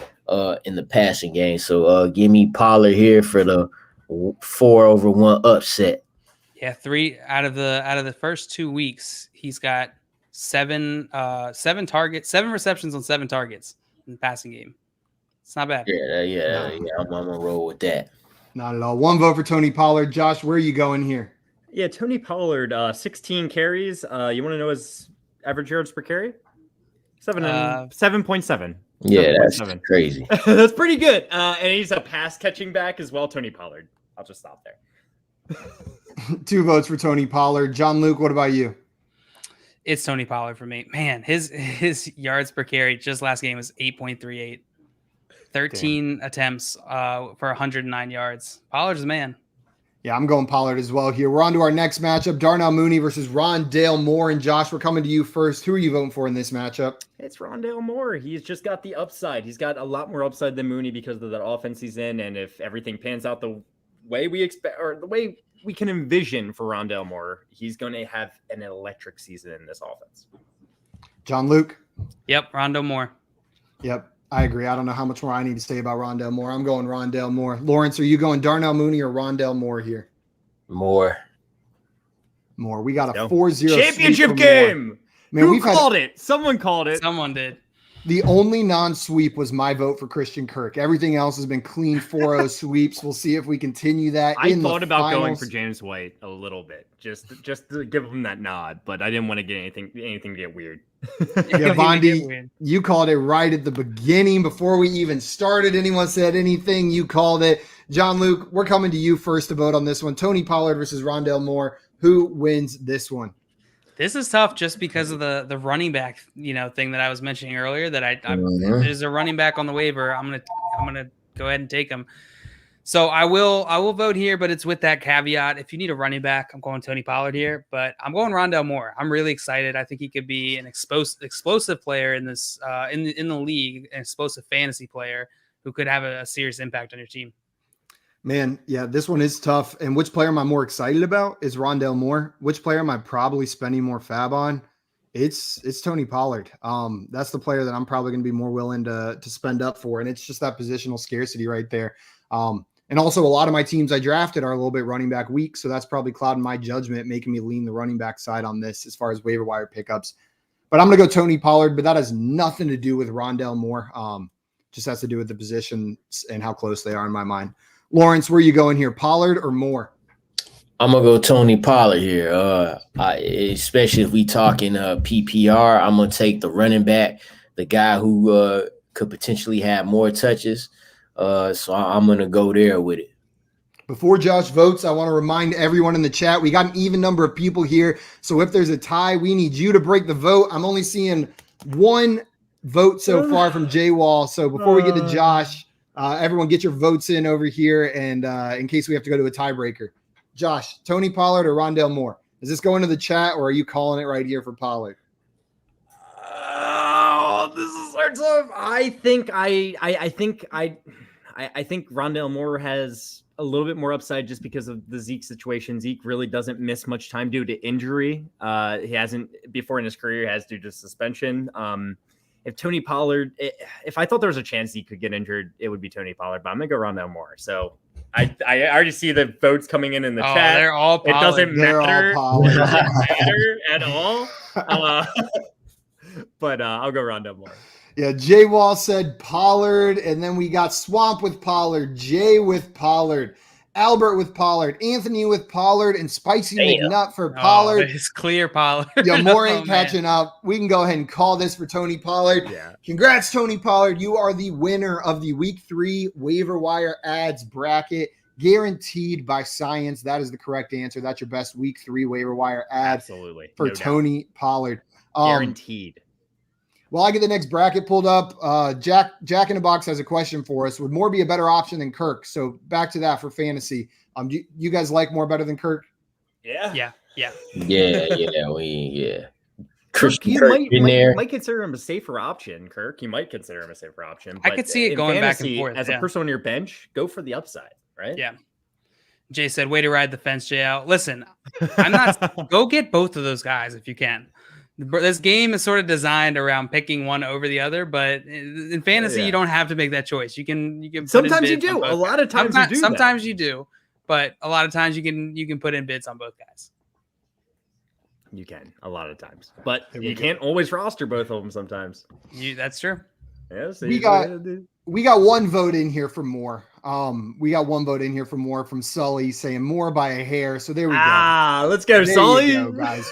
in the passing game. So give me Pollard here for the 4-over-1 upset. Yeah, 3 out of the first 2 weeks, he's got 7 targets, 7 receptions on 7 targets in the passing game. It's not bad. Yeah. I'm gonna roll with that. Not at all. 1 vote for Tony Pollard. Josh, where are you going here? Yeah, Tony Pollard, 16 carries. You want to know his average yards per carry? 7.7. Yeah, that's crazy. That's pretty good. And he's a pass catching back as well, Tony Pollard. I'll just stop there. 2 votes for Tony Pollard. John Luke, what about you? It's Tony Pollard for me. Man, his yards per carry just last game was 8.38. 13 attempts for 109 yards. Pollard's the man. Yeah, I'm going Pollard as well here. We're on to our next matchup, Darnell Mooney versus Rondale Moore. And Josh, we're coming to you first. Who are you voting for in this matchup? It's Rondale Moore. He's just got the upside. He's got a lot more upside than Mooney because of the offense he's in. And if everything pans out the way we expect, or the way we can envision for Rondale Moore, he's going to have an electric season in this offense. John Luke? Yep, Rondale Moore. Yep, I agree. I don't know how much more I need to say about Rondale Moore. I'm going Rondale Moore. Lawrence, are you going Darnell Mooney or Rondale Moore here? Moore. We got a 4-0 championship game. Man, Who called it? Someone called it. Someone did. The only non-sweep was my vote for Christian Kirk. Everything else has been clean 4-0 sweeps. We'll see if we continue that. I thought about going for James White a little bit, just to give him that nod, but I didn't want to get anything to get weird. Yeah, Bondi, you called it right at the beginning before we even started. Anyone said anything, you called it. John Luke, we're coming to you first to vote on this one. Tony Pollard versus Rondale Moore. Who wins this one? This is tough just because of the running back, thing that I was mentioning earlier. That if there's a running back on the waiver, I'm gonna go ahead and take him. So I will vote here, but it's with that caveat. If you need a running back, I'm going Tony Pollard here, but I'm going Rondale Moore. I'm really excited. I think he could be an explosive player in this in the league, an explosive fantasy player who could have a serious impact on your team. Man, yeah, this one is tough. And which player am I more excited about is Rondale Moore. Which player am I probably spending more fab on? It's Tony Pollard. That's the player that I'm probably going to be more willing to spend up for. And it's just that positional scarcity right there. And also a lot of my teams I drafted are a little bit running back weak. So that's probably clouding my judgment, making me lean the running back side on this as far as waiver wire pickups. But I'm going to go Tony Pollard, but that has nothing to do with Rondale Moore. Just has to do with the position and how close they are in my mind. Lawrence, where are you going here, Pollard or Moore? I'm going to go Tony Pollard here. Especially if we talking PPR, I'm going to take the running back, the guy who could potentially have more touches. So I'm going to go there with it. Before Josh votes, I want to remind everyone in the chat, we got an even number of people here. So if there's a tie, we need you to break the vote. I'm only seeing one vote so far from Jay Wall. So before we get to Josh, everyone get your votes in over here. And in case we have to go to a tiebreaker, Josh, Tony Pollard or Rondale Moore? Is this going to the chat or are you calling it right here for Pollard? Oh, this is hard stuff. I think Rondale Moore has a little bit more upside just because of the Zeke situation. Zeke really doesn't miss much time due to injury. He hasn't before in his career, has due to suspension. If Tony Pollard, if I thought there was a chance he could get injured, it would be Tony Pollard, but I'm going to go Rondale Moore. So I already see the votes coming in the chat. They're all Pollard. It doesn't matter. It doesn't matter at all. But I'll go Rondale Moore. Yeah, Jay Wall said Pollard, and then we got Swamp with Pollard, Jay with Pollard, Albert with Pollard, Anthony with Pollard, and Spicy McNutt for Pollard. It's clear Pollard. Yeah, Moore ain't catching up. We can go ahead and call this for Tony Pollard. Yeah. Congrats, Tony Pollard. You are the winner of the Week 3 Waiver Wire Adds bracket, guaranteed by science. That is the correct answer. That's your best Week 3 Waiver Wire Add. Absolutely. For Tony Pollard. Guaranteed. While I get the next bracket pulled up, Jack in the Box has a question for us. Would Moore be a better option than Kirk? So back to that for fantasy. Do you guys like Moore better than Kirk? Yeah. Kirk, you might consider him a safer option, Kirk. You might consider him a safer option. I could see it going fantasy, back and forth. As a person on your bench, go for the upside, right? Yeah. Jay said, way to ride the fence, Jay out. Listen, I'm not go get both of those guys if you can. This game is sort of designed around picking one over the other, but in fantasy, you don't have to make that choice. You can. Sometimes you do. A lot of times you do. Sometimes you do, but a lot of times you can put in bids on both guys. You can a lot of times, but you can't always roster both of them. Sometimes. That's true. Yeah, so we got one vote in here for Moore. We got one vote in here for Moore from Sully saying Moore by a hair. So there we go. Let's go, there Sully. You go, guys.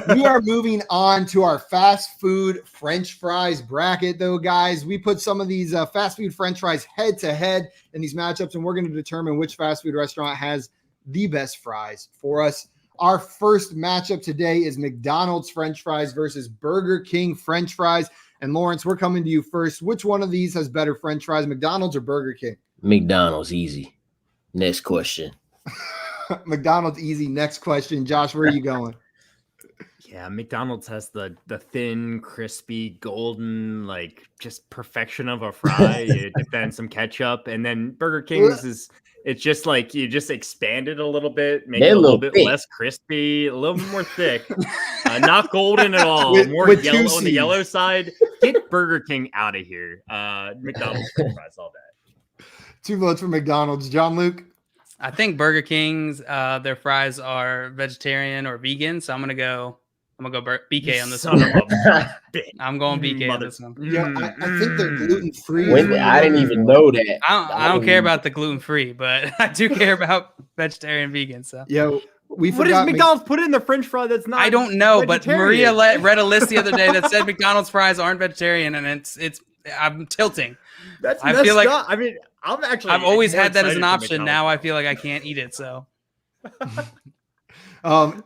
We are moving on to our fast food French fries bracket, though, guys. We put some of these fast food French fries head to head in these matchups, and we're going to determine which fast food restaurant has the best fries for us. Our first matchup today is McDonald's French fries versus Burger King French fries. And Lawrence, we're coming to you first. Which one of these has better French fries, McDonald's or Burger King? McDonald's, easy. Next question. McDonald's, easy. Next question. Josh, where are you going? Yeah, McDonald's has the thin, crispy, golden, like just perfection of a fry. You dip that in some ketchup, and then Burger King's it's just like you just expand it a little bit, make it a little bit less crispy, a little bit more thick, not golden at all, more yellow on the yellow side. Get Burger King out of here. McDonald's French fries all day. 2 votes for McDonald's. John Luke? I think Burger King's their fries are vegetarian or vegan, so I'm gonna go BK on this one. I'm going BK on this one. Yeah, I think they're gluten-free. I didn't even know that. I don't care about the gluten-free, but I do care about vegetarian vegan. So yeah, We what does McDonald's put in the French fry that's not? I don't know, but Maria vegetarian? read a list the other day that said McDonald's fries aren't vegetarian, and it's I'm tilting. That's I feel like up. I mean, I've always more had that as excited an for option. Now I McDonald's. feel like I can't eat it. So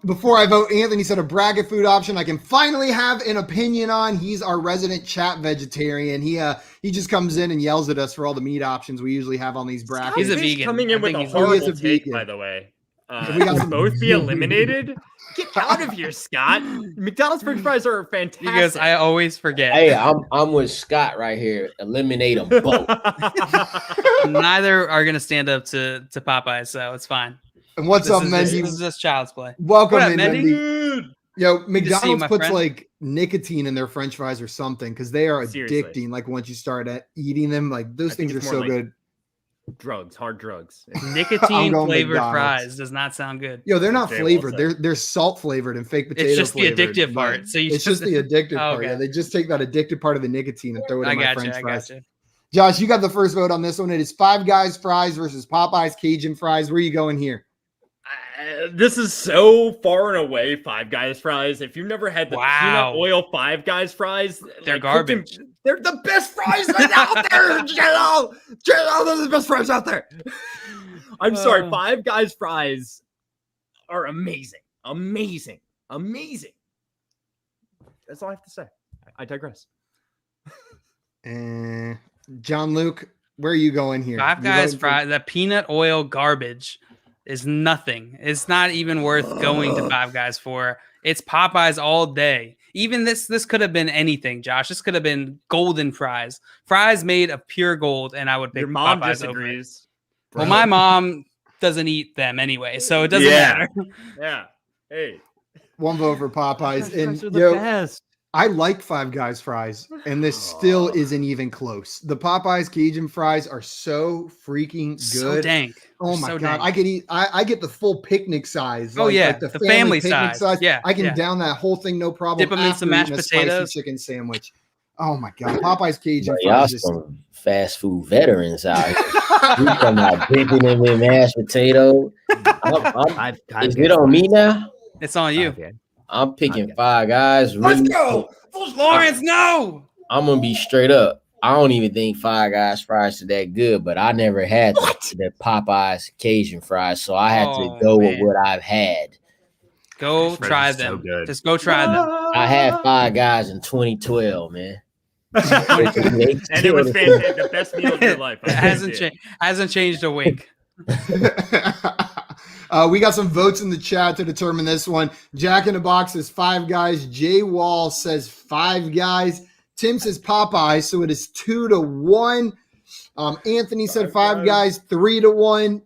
Before I vote, Anthony said a bracket food option I can finally have an opinion on. He's our resident chat vegetarian. He just comes in and yells at us for all the meat options we usually have on these brackets. He's a vegan. Coming in I with think a he's horrible a take, vegan. by the way. We got To some- both be eliminated. Get out of here, Scott. McDonald's French fries are fantastic. because I always forget. Hey, I'm with Scott right here. Eliminate them both. Neither are gonna stand up to Popeyes, so it's fine. And what's up, This Mendy? is just child's play. Welcome What up, in, Mendy? Mendy. Yo, to see you, McDonald's my puts friend. like nicotine in their French fries or something because they are Seriously. addicting. Like once you start eating them, like those I think things are it's more so like- good. drugs, hard drugs. Nicotine going flavored McDonald's. fries does not sound good. Yo, they're not Very well flavored. said. They're salt flavored and fake potato. It's just the flavored, addictive but part. So you it's just the addictive part. Okay. Yeah, they just take that addictive part of the nicotine and throw it I in my got French you. I fries. got you. Josh, you got the first vote on this one. It is Five Guys fries versus Popeyes Cajun fries. Where are you going here? This is so far and away Five Guys fries. If you've never had the Wow. peanut oil Five Guys fries, They're like, cooked in- garbage. they're the best fries out there. JL, they're the best fries out there. I'm sorry, Five Guys fries are amazing, amazing, amazing. That's all I have to say. I digress. John Luke, where are you going here? Five You Guys voting for- fries, that peanut oil garbage is nothing. It's not even worth going to Five Guys for. It's Popeyes all day. Even this could have been anything, Josh. This could have been golden fries. Fries made of pure gold, and I would pick Your mom Popeyes over it. disagrees. Well, my mom doesn't eat them anyway, so it doesn't matter. Yeah. Hey. One vote for Popeyes. Fries And are the yo, best. I like Five Guys fries, and this still isn't even close. The Popeyes Cajun fries are so freaking good. So dank. Oh They're my so god, dank. I could eat. I get the full picnic size. Oh, yeah, the family picnic size. Yeah, I can yeah. down that whole thing no problem. Dip 'em in some after mashed eating a spicy potatoes. chicken sandwich. Oh my god, Popeyes Cajun Bro, y'all fries. Just, some fast food veterans out here. We talking about dipping them in mashed potato. Is it on me now? It's on you. I'm picking Five Guys. Really, Lawrence, no! I'm gonna be straight up. I don't even think Five Guys fries are that good, but I never had the Popeyes Cajun fries, so I had Oh, to go man. with what I've had. Go Fries try are so them. good. Just go try them. I had Five Guys in 2012, man. And it was fantastic. The best meal of your life. It hasn't changed a wink. we got some votes in the chat to determine this one. Jack in the Box says Five Guys. Jay Wall says Five Guys. Tim says Popeyes, so it is 2-1. Anthony said Five Guys, 3-1.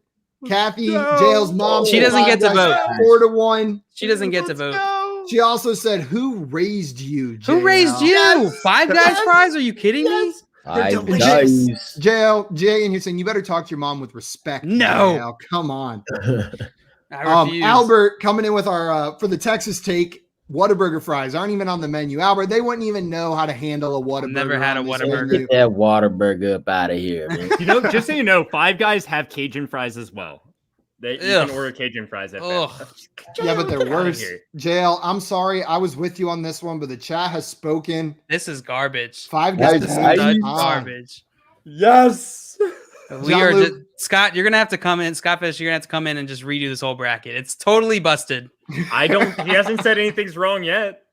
Kathy, Jail's mom, She said doesn't Five get to Guys, vote. 4-1. She doesn't get to vote. She also said, "Who raised you?" Who raised you? JL? Five Guys fries? Are you kidding me? Five delicious. Guys. JL, Jay, and you're saying you better talk to your mom with respect. No. JL. Come on. I refuse. Albert coming in with our for the Texas take. Whataburger fries aren't even on the menu. Albert, they wouldn't even know how to handle a Whataburger. Never had on a this Whataburger. menu. Get that Whataburger up out of here, man. Just so you know, Five Guys have Cajun fries as well. You Ugh. can order Cajun fries at Ugh. that. Yeah, but they're Get outta worse. here. JL, I'm sorry. I was with you on this one, but the chat has spoken. This is garbage. Five This Guys. is is such on. garbage. Yes. We John are Luke- just, Scott. You're gonna have to come in. Scott Fish, you're gonna have to come in and just redo this whole bracket. It's totally busted. He hasn't said anything's wrong yet.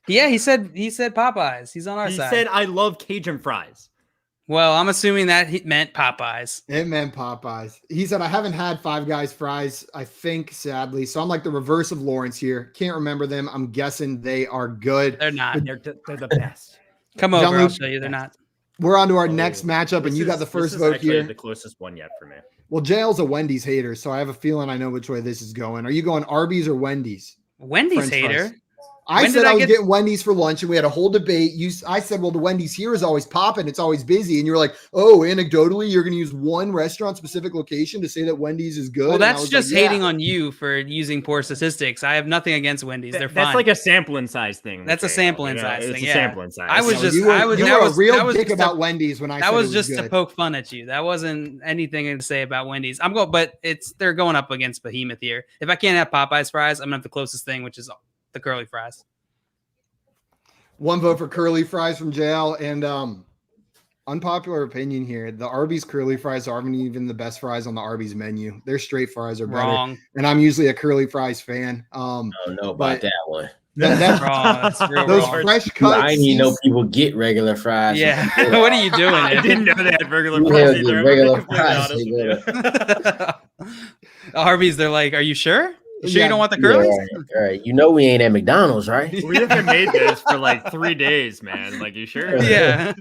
Yeah, he said Popeyes. He's on our He side. said, I love Cajun fries. Well, I'm assuming that he meant Popeyes. It meant Popeyes. He said, I haven't had Five Guys fries, I think, sadly. So I'm like the reverse of Lawrence here. Can't remember them. I'm guessing they are good. They're not. They're the best. Come John over. I'll Luke- show you. They're not. We're on to our Oh, next matchup, and you got the first vote actually here. the closest one yet for me. Well, JL's a Wendy's hater, so I have a feeling I know which way this is going. Are you going Arby's or Wendy's? Wendy's French hater. fries. I said I was getting Wendy's for lunch, and we had a whole debate. I said, well, the Wendy's here is always popping. It's always busy. And you're like, oh, anecdotally, you're going to use one restaurant-specific location to say that Wendy's is good? Well, that's just hating on you for using poor statistics. I have nothing against Wendy's. They're fine. That's like a sampling size thing. That's a sampling size thing. It's a sampling size. I was just, you were a real dick about Wendy's when I said that was just to poke fun at you. That wasn't anything to say about Wendy's. But they're going up against Behemoth here. If I can't have Popeye's fries, I'm going to have the closest thing, which is the curly fries. One vote for curly fries from JL, and unpopular opinion here. The Arby's curly fries aren't even the best fries on the Arby's menu. Their straight fries are better. Wrong. And I'm usually a curly fries fan. I don't know about that one. That's wrong. That's real those wrong. fresh cuts. I didn't even know people get regular fries. Yeah. What are you doing? I didn't know they had regular fries either. Regular fries. Arby's, they're like, are you sure? You sure you don't want the curlies? Yeah, all right. You know we ain't at McDonald's, right? We haven't made this for like 3 days, man. Like, you sure? Yeah.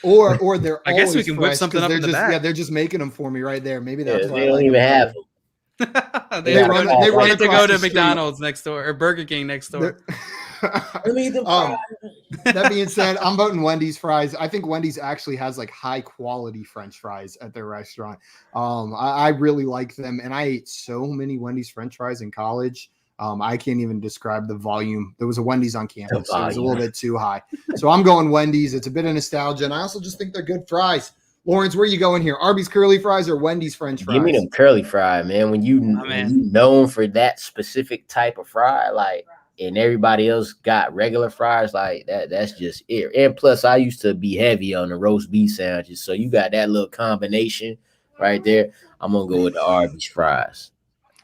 Or they're I guess we always can fresh whip something up they're in the just back. yeah, they're just making them for me right there. Maybe that's why they don't even have them. They run to across go to the street. McDonald's next door or Burger King next door. That being said, I'm voting Wendy's fries. I think Wendy's actually has like high quality French fries at their restaurant. I really like them, and I ate so many Wendy's French fries in college. I can't even describe the volume. There was a Wendy's on campus. So it was a little bit too high. So I'm going Wendy's. It's a bit of nostalgia, and I also just think they're good fries. Lawrence, where are you going here? Arby's curly fries or Wendy's French fries? Give me them curly fry, man. When you known for that specific type of fry, like, and everybody else got regular fries, like that's just it. And plus, I used to be heavy on the roast beef sandwiches, so you got that little combination right there. I'm gonna go with the Arby's fries.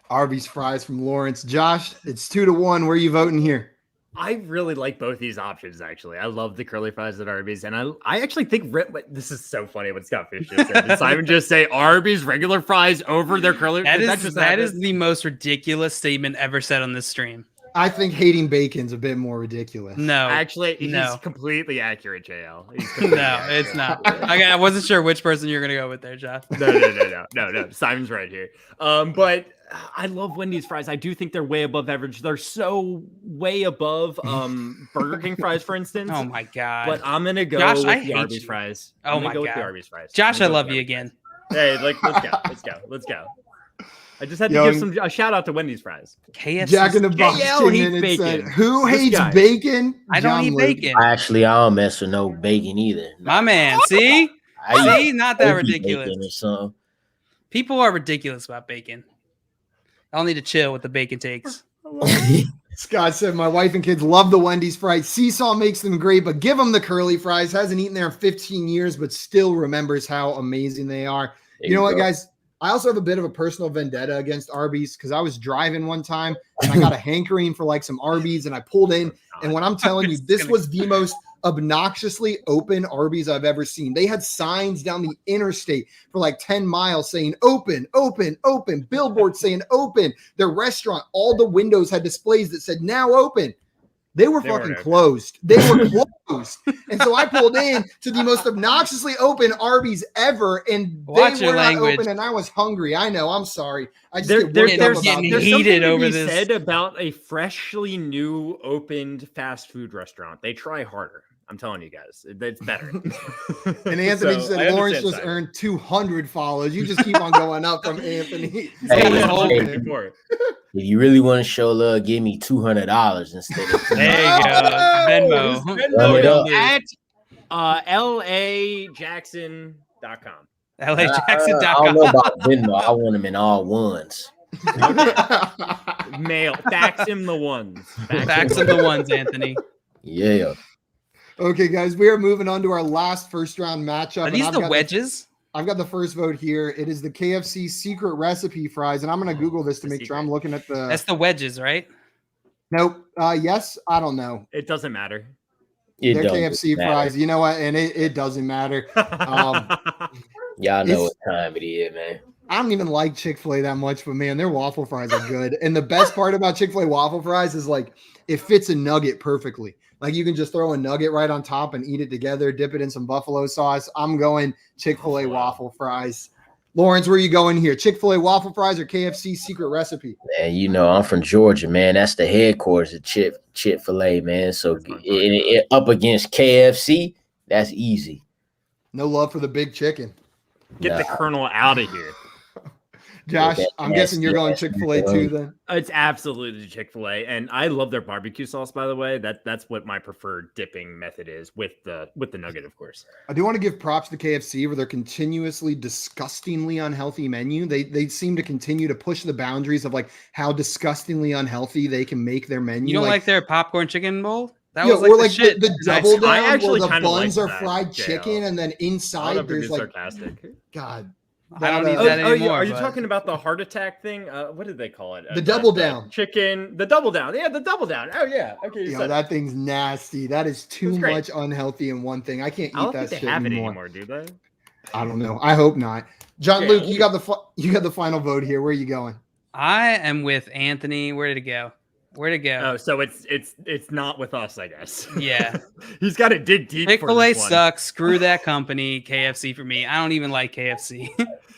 Arby's fries from Lawrence. Josh, it's 2-1. Where are you voting here? I really like both these options, actually. I love the curly fries at Arby's, and I actually think this is so funny what Scott Fish just said. Did Simon just say Arby's regular fries over their curly fries? That is the most ridiculous statement ever said on this stream. I think hating bacon's a bit more ridiculous. No, actually, he's completely accurate, JL. No, it's not. I wasn't sure which person you're gonna go with there, Josh. No. Simon's right here. But I love Wendy's fries. I do think they're way above average. They're so way above Burger King fries, for instance. Oh my god! But I'm gonna go Josh, with the Arby's fries. Oh my god! With the Arby's fries. Josh, I love you again. Hey, let's go. I just had to give a shout out to Wendy's fries. KFC. Jack in the Box. Hates bacon. Who hates bacon? I don't eat bacon. I don't mess with no bacon either. My man, see, not that ridiculous. People are ridiculous about bacon. I'll need to chill with the bacon takes. Scott said, my wife and kids love the Wendy's fries. Seesaw makes them great, but give them the curly fries. Hasn't eaten there in 15 years, but still remembers how amazing they are. You know what, guys? I also have a bit of a personal vendetta against Arby's because I was driving one time and I got a hankering for like some Arby's and I pulled in. And when I'm telling you, this was the most obnoxiously open Arby's I've ever seen. They had signs down the interstate for like 10 miles saying open, open, open, billboards saying open. Their restaurant, all the windows had displays that said now open. They were fucking closed. They were closed. And so I pulled in to the most obnoxiously open Arby's ever, and they were not open, and I was hungry. I know. I'm sorry. I just there's getting heated over this. Said about a freshly new opened fast food restaurant. They try harder. I'm telling you guys, it's better. And Anthony said Lawrence just earned 200 follows. You just keep on going up from Anthony. If you really want to show love, give me $200 instead of there you go. Venmo. At lajackson.com. lajackson.com. I don't know about Venmo. I want them in all ones. Mail. Fax him the ones. Fax him the ones, Anthony. Yeah. Okay, guys, we are moving on to our last first round matchup. Are these the wedges? I've got the first vote here. It is the KFC secret recipe fries, and I'm going to Google this to make sure I'm looking at the. That's the wedges, right? Nope. Yes, I don't know. It doesn't matter. They're KFC fries. You know what? And it doesn't matter. Y'all know what time it is, man. I don't even like Chick-fil-A that much, but man, their waffle fries are good. And the best part about Chick-fil-A waffle fries is like it fits a nugget perfectly. Like you can just throw a nugget right on top and eat it together, dip it in some buffalo sauce. I'm going Chick-fil-A waffle fries. Lawrence, where are you going here? Chick-fil-A waffle fries or KFC secret recipe? And you know, I'm from Georgia, man. That's the headquarters of Chick-fil-A, man. So up against KFC, that's easy. No love for the big chicken. Get the Colonel out of here. Josh, I'm guessing you're going Chick-fil-A too then? It's absolutely Chick-fil-A, and I love their barbecue sauce, by the way. That's what my preferred dipping method is, with the nugget, of course. I do want to give props to KFC for their continuously disgustingly unhealthy menu. They seem to continue to push the boundaries of like how disgustingly unhealthy they can make their menu. You don't like their popcorn chicken bowl? That yeah, was like or the like shit. the double down I actually where the buns like are that, fried JL. chicken and then inside there's like sarcastic. God. I don't need that anymore. Are you talking about the heart attack thing? What did they call it? The double down chicken. The double down. Yeah, the double down. Oh yeah. Okay. Yo, that thing's nasty. That is too much unhealthy in one thing. I can't eat that shit anymore. Do they? I don't know. I hope not. John Luke, you got the final vote here. Where are you going? I am with Anthony. Where did it go? Where'd it go? Oh, so it's not with us, I guess. Yeah. He's got to dig deep. Chick-fil-A sucks. Screw that company. KFC for me. I don't even like KFC.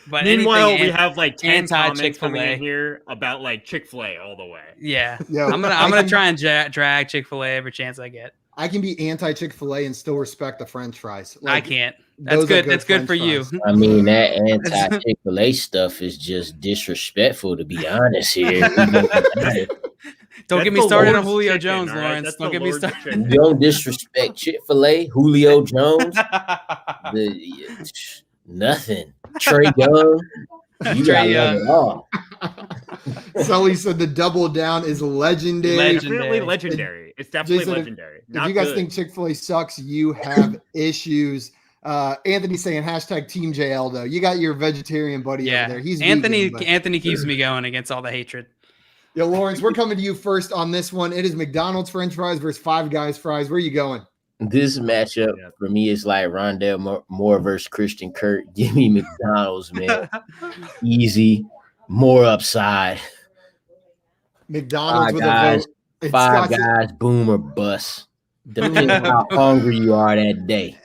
But meanwhile, we have like 10 comments Chick-fil-A coming in here about like Chick-fil-A all the way. Yeah. I'm gonna try and drag Chick-fil-A every chance I get. I can be anti Chick-fil-A and still respect the French fries. Like, I can't. That's good. That's good for you. I mean, that anti Chick-fil-A stuff is just disrespectful, to be honest here. Don't get me started on Julio Jones, Lawrence. Don't get me started. You don't disrespect Chick-fil-A, Julio Jones. Nothing. Trey Young. You got it all. Sully said the double down is legendary. Definitely legendary. It's definitely legendary. If you guys think Chick-fil-A sucks, you have issues. Anthony saying hashtag Team JL though. You got your vegetarian buddy over there. He's Anthony. vegan, Anthony keeps me going against all the hatred. Yo, Lawrence, we're coming to you first on this one. It is McDonald's French fries versus Five Guys fries. Where are you going? This matchup for me is like Rondell Moore versus Christian Kirk. Give me McDonald's, man. Easy, more upside. McDonald's with a vote. Five Guys, boom or bust. Depending on how hungry you are that day.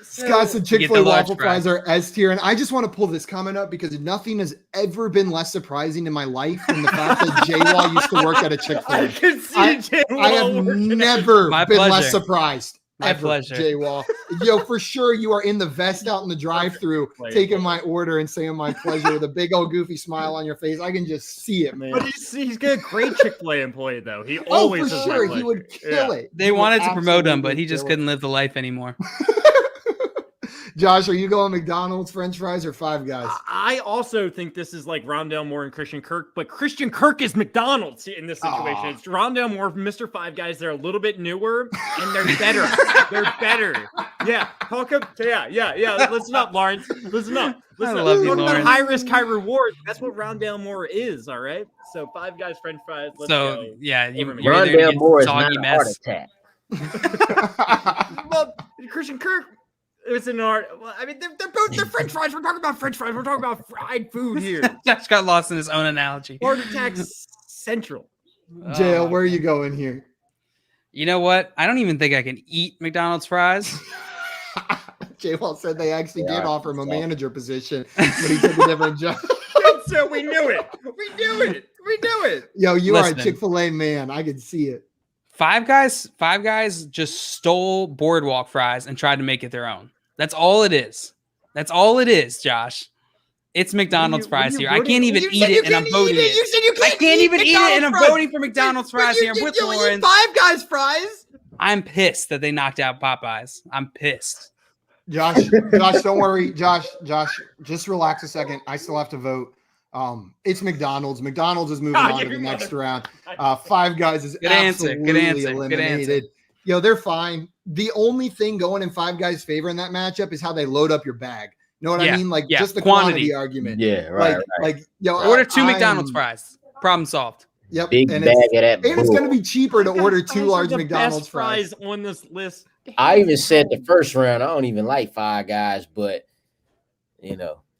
Scott said Chick-fil-A waffle fries are S tier, and I just want to pull this comment up because nothing has ever been less surprising in my life than the fact that J-Law used to work at a Chick-fil-A. I can see J-Law. I have never been less surprised. My pleasure. J-Wall. Yo, for sure you are in the vest out in the drive-thru taking my order and saying my pleasure with a big old goofy smile on your face. I can just see it, man. But he's got a great Chick-fil-A employee, though. He always for sure. He would kill it. They wanted to promote him, but he just couldn't live the life anymore. Josh, are you going McDonald's French fries or Five Guys? I also think this is like Rondell Moore and Christian Kirk, but Christian Kirk is McDonald's in this situation. It's Rondell Moore, Mr. Five Guys. They're a little bit newer and they're better. They're better. Yeah. Yeah. Listen up, Lawrence. Listen up. I love you, Lawrence. High risk, high reward. That's what Rondell Moore is. All right. So Five Guys French fries. Let's go. Yeah, Rondell Moore is not a heart attack. Well, Christian Kirk. It's an art. Well, I mean, they're French fries. We're talking about French fries. We're talking about fried food here. Josh got lost in his own analogy. Heart attacks central. JL, where are you going here? You know what? I don't even think I can eat McDonald's fries. J-Wall said they actually did offer him a manager position, but he took a different job. So we knew it. We knew it. Yo, you are a Chick-fil-A man. I can see it. Five Guys just stole Boardwalk fries and tried to make it their own. That's all it is. That's all it is, Josh. It's McDonald's fries here. I can't even eat it, and I'm voting it. You said you can't even eat it, and I'm voting for McDonald's fries here. I'm with Lawrence. Five Guys fries. I'm pissed that they knocked out Popeyes. I'm pissed. Josh, don't worry. Josh, just relax a second. I still have to vote. It's McDonald's. McDonald's is moving on to the next round. Five Guys is absolutely eliminated. Yo, they're fine. The only thing going in Five Guys' favor in that matchup is how they load up your bag. You know what I mean? Like just the quantity argument. Yeah, right. Like yo, order two McDonald's fries. Problem solved. Yep. Big and bag of that. And it's going to be cheaper to order two large McDonald's fries on this list. I even said the first round, I don't even like Five Guys, but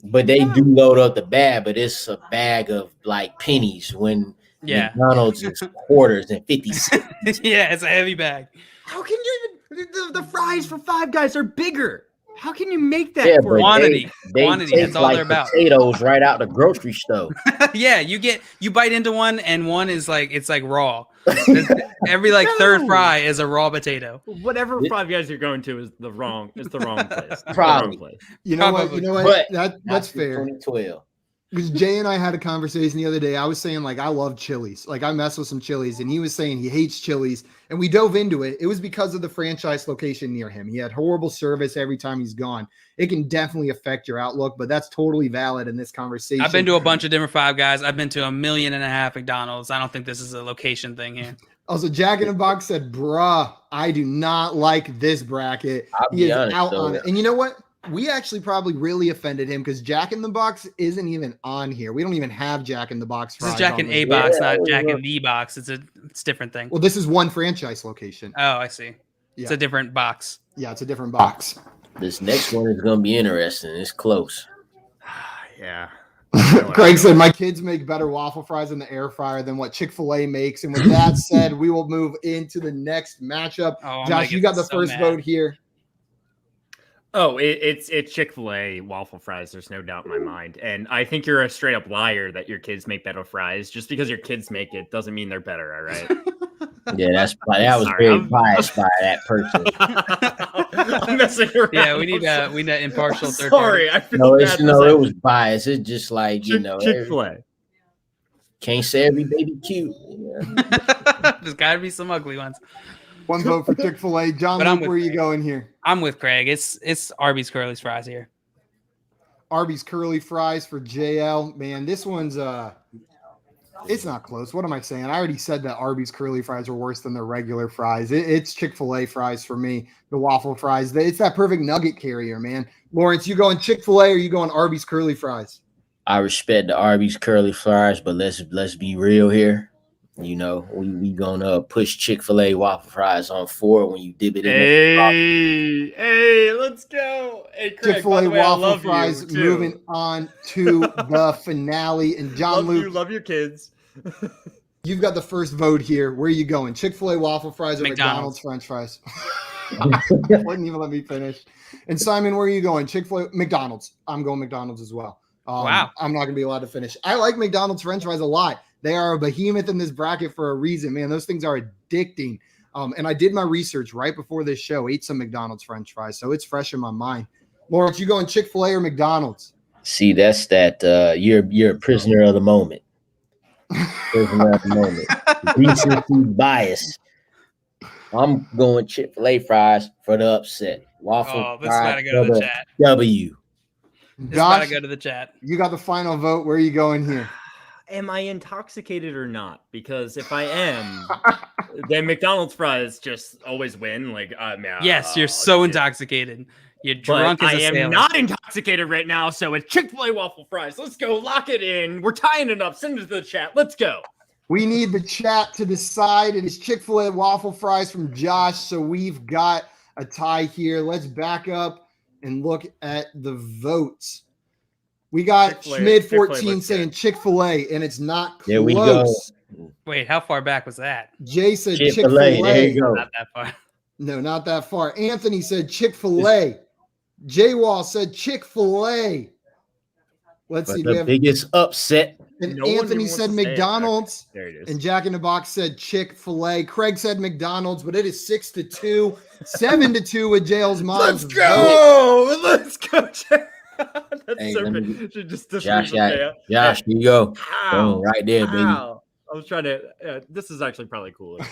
but they do load up the bag, but it's a bag of like pennies when McDonald's is quarters and 50 cents. Yeah, it's a heavy bag. How can you even the fries for Five Guys are bigger? How can you make that Yeah, for but Quantity. They Quantity, take that's all like they're about. potatoes right out the grocery store. Yeah, you bite into one and one is like it's like raw. Every like third fry is a raw potato. Whatever Five Guys you're going to is the wrong place. Probably. The wrong place. You know what? Probably. You know what? But That's fair. 2012. Because Jay and I had a conversation the other day. I was saying, like, I love Chili's. Like, I mess with some Chili's. And he was saying he hates Chili's. And we dove into it. It was because of the franchise location near him. He had horrible service every time he's gone. It can definitely affect your outlook, but that's totally valid in this conversation. I've been to a bunch of different Five Guys. I've been to 1.5 million McDonald's. I don't think this is a location thing here. Also, Jack in the Box said, bruh, I do not like this bracket. I'll He be is honest, out though. on it. And you know what? We actually probably really offended him because Jack in the Box isn't even on here. We don't even have Jack in the Box. This is fries Jack on in this A list. box, Yeah, not Jack yeah. in the box. It's a different thing. Well, this is one franchise location. Oh, I see. It's Yeah. a different box. Yeah, it's a different box. This next one is gonna be interesting. It's close. Yeah. Craig said, my kids make better waffle fries in the air fryer than what Chick-fil-A makes. And with that said, we will move into the next matchup. Oh, I'm Josh, gonna you get got the so first mad. vote here. Oh, it's Chick-fil-A waffle fries. There's no doubt in my mind. And I think you're a straight up liar that your kids make better fries. Just because your kids make it doesn't mean they're better. All right. Yeah, that was Sorry, very I'm- biased by that person. I'm messing around. Yeah, we need an impartial third Sorry, party. I feel No, bad it's for no, saying it was biased. It's just like Chick-fil-A. can't say every baby cute. There's got to be some ugly ones. One vote for Chick-fil-A. John But I'm Luke, with where are you Craig. going here? I'm with Craig. It's Arby's Curly's fries here. Arby's curly fries for JL. Man, this one's it's not close. What am I saying? I already said that Arby's curly fries are worse than their regular fries. It's Chick-fil-A fries for me. The waffle fries. It's that perfect nugget carrier, man. Lawrence, you going Chick-fil-A or you going Arby's curly fries? I respect the Arby's curly fries, but let's be real here. You know, we gonna push Chick-fil-A waffle fries on forward when you dip it in. Hey, let's go. Hey, Craig, by Chick-fil-A the way, I waffle love fries you, too. moving on to the finale. And John Love you, Luke, love your kids. you've got the first vote here. Where are you going? Chick-fil-A waffle fries or McDonald's McDonald's. French fries? Wouldn't even let me finish. And Simon, where are you going? Chick-fil-A, McDonald's. I'm going McDonald's as well. Wow. I'm not gonna be allowed to finish. I like McDonald's French fries a lot. They are a behemoth in this bracket for a reason, man. Those things are addicting. And I did my research right before this show. Ate some McDonald's French fries, so it's fresh in my mind. Lawrence, you going Chick-fil-A or McDonald's? See, that's that. You're a prisoner of the moment. Prisoner of the moment. Recency bias. I'm going Chick-fil-A fries for the upset. Waffle Oh, this fries gotta go to for the the chat. W. This Josh, gotta go to the chat. you got the final vote. Where are you going here? Am I intoxicated or not? Because if I am, then McDonald's fries just always win. Like, Yes, you're so intoxicated. You're drunk But as I a am sailor. not intoxicated right now, so it's Chick-fil-A waffle fries. Let's go, lock it in. We're tying it up. Send it to the chat. Let's go. We need the chat to decide. It is Chick-fil-A waffle fries from Josh. So we've got a tie here. Let's back up and look at the votes. We got Chick-fil-A- Schmid Chick-fil-A 14 looks saying good. Chick-fil-A, and it's not close. There we go. Wait, how far back was that? Jay said Chick-fil-A. Chick-fil-A. There you go. Not that far. No, not that far. Anthony said Chick-fil-A. Jay Wall said Chick-fil-A. Let's But see. We the have, biggest upset. and No one even Anthony wants said to say it. McDonald's. There it is. And Jack in the Box said Chick-fil-A. Craig said McDonald's, but it is 6-2, 7-2 with Jail's mom's. Let's go. Let's go. That's Hey, so let me good. She just Josh, disagrees with me. Josh, here you go. Ow. Boom, right there, baby. Ow. I was trying to. This is actually probably cooler.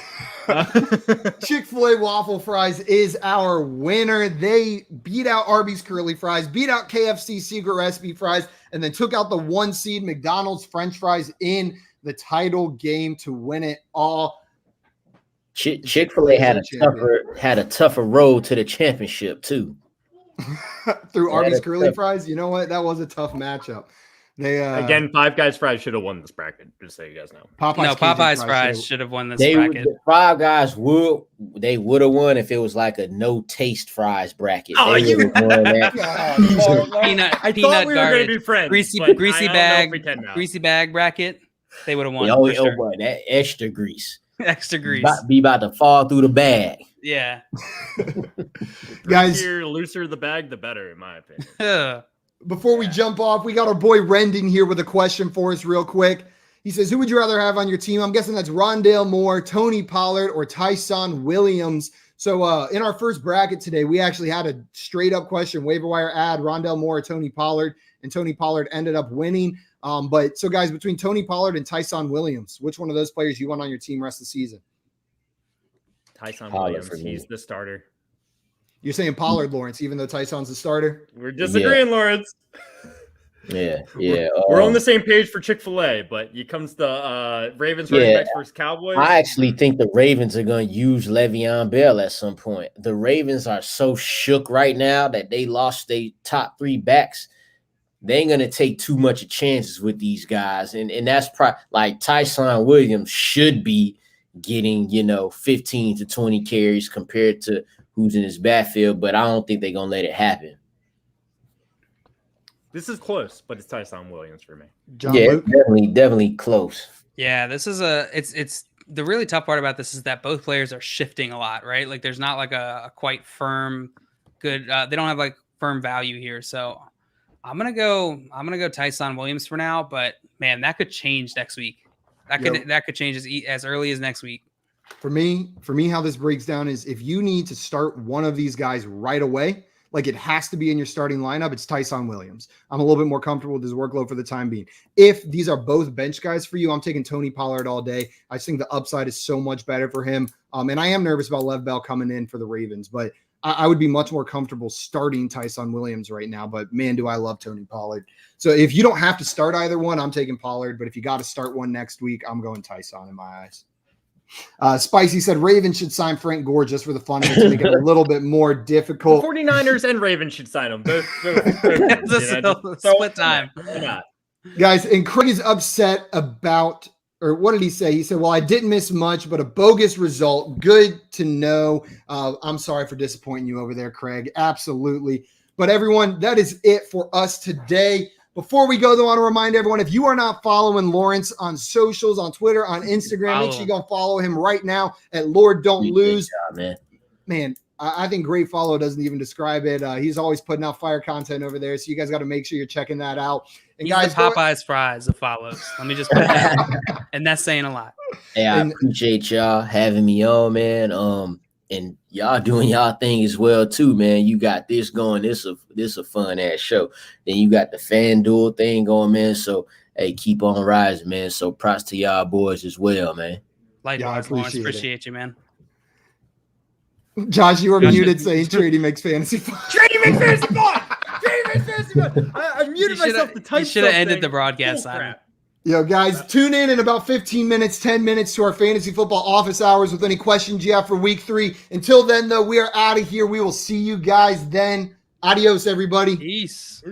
Chick-fil-A waffle fries is our winner. They beat out Arby's curly fries, beat out KFC secret recipe fries, and then took out the 1 seed McDonald's French fries in the title game to win it all. Chick-fil-A had a tougher road to the championship too. Through Yeah, Arby's that's curly tough. fries. You know what? That was a tough matchup. They Again, Five Guys fries should have won this bracket. Just so you guys know. Popeyes, Popeyes Cajun fries should've- should have won this They bracket. the Five Guys would have won if it was like a no taste fries bracket. Oh, They you- would've won that. Peanut, I peanut thought we were going guarded, to be friends. greasy, but greasy I don't know bag, if we can now. greasy bag bracket. They would have won. Oh, for sure. boy, that extra grease. Extra grease. Be about to fall through the bag. Yeah. Guys, looser the bag, the better, in my opinion. Before we jump off, we got our boy Rendon here with a question for us real quick. He says, who would you rather have on your team? I'm guessing that's Rondale Moore, Tony Pollard, or Tyson Williams. So in our first bracket today, we actually had a straight up question, waiver wire ad, Rondale Moore or Tony Pollard, and Tony Pollard ended up winning. But so guys, between Tony Pollard and Tyson Williams, which one of those players you want on your team rest of the season? Tyson Williams, he's the starter. You're saying Pollard, Lawrence, even though Tyson's the starter? We're disagreeing, Lawrence. Yeah. We're on the same page for Chick-fil-A, but it comes to Ravens running backs versus Cowboys. I actually think the Ravens are going to use Le'Veon Bell at some point. The Ravens are so shook right now that they lost their top 3 backs. They ain't going to take too much chances with these guys. And that's like Tyson Williams should be getting, 15 to 20 carries compared to who's in his backfield, but I don't think they're going to let it happen. This is close, but it's Tyson Williams for me. Definitely close. Yeah, this is it's the really tough part about this is that both players are shifting a lot, right? Like there's not like a quite firm good they don't have like firm value here. So I'm gonna go Tyson Williams for now, but man, that could change next week. That could change as early as next week. For me, how this breaks down is if you need to start one of these guys right away, like it has to be in your starting lineup, it's Tyson Williams. I'm a little bit more comfortable with his workload for the time being. If these are both bench guys for you, I'm taking Tony Pollard all day. I think the upside is so much better for him. And I am nervous about Lev Bell coming in for the Ravens, but I would be much more comfortable starting Tyson Williams right now. But man, do I love Tony Pollard. So if you don't have to start either one, I'm taking Pollard. But if you got to start one next week, I'm going Tyson in my eyes. Spicy said Ravens should sign Frank Gore just for the fun of it to make it a little bit more difficult. The 49ers and Ravens should sign him. Both split time. Guys, and Craig is upset about, or what did he say? He said, well, I didn't miss much, but a bogus result. Good to know. I'm sorry for disappointing you over there, Craig. Absolutely. But everyone, that is it for us today. Before we go, though, I want to remind everyone, if you are not following Lawrence on socials, on Twitter, on Instagram, make sure you go follow him right now at Lord Don't Lose. Man, I think great follow doesn't even describe it. He's always putting out fire content over there, so you guys got to make sure you're checking that out. And he's guys, the Popeyes fries of follows. Let me just put that and that's saying a lot. Hey, I appreciate y'all having me on, man. And y'all doing y'all thing as well too, man. You got this going. This a fun ass show. Then you got the FanDuel thing going, man. So hey, keep on rising, man. So props to y'all boys as well, man. Likewise, Lawrence. Appreciate you, man. Josh, you were muted saying Trady makes fantasy fun. Trady makes fantasy fun. Trady makes fantasy fun. I muted myself to type. You should have ended the broadcast, Simon. Yo, guys, tune in about 15 minutes, 10 minutes to our fantasy football office hours with any questions you have for week 3. Until then, though, we are out of here. We will see you guys then. Adios, everybody. Peace.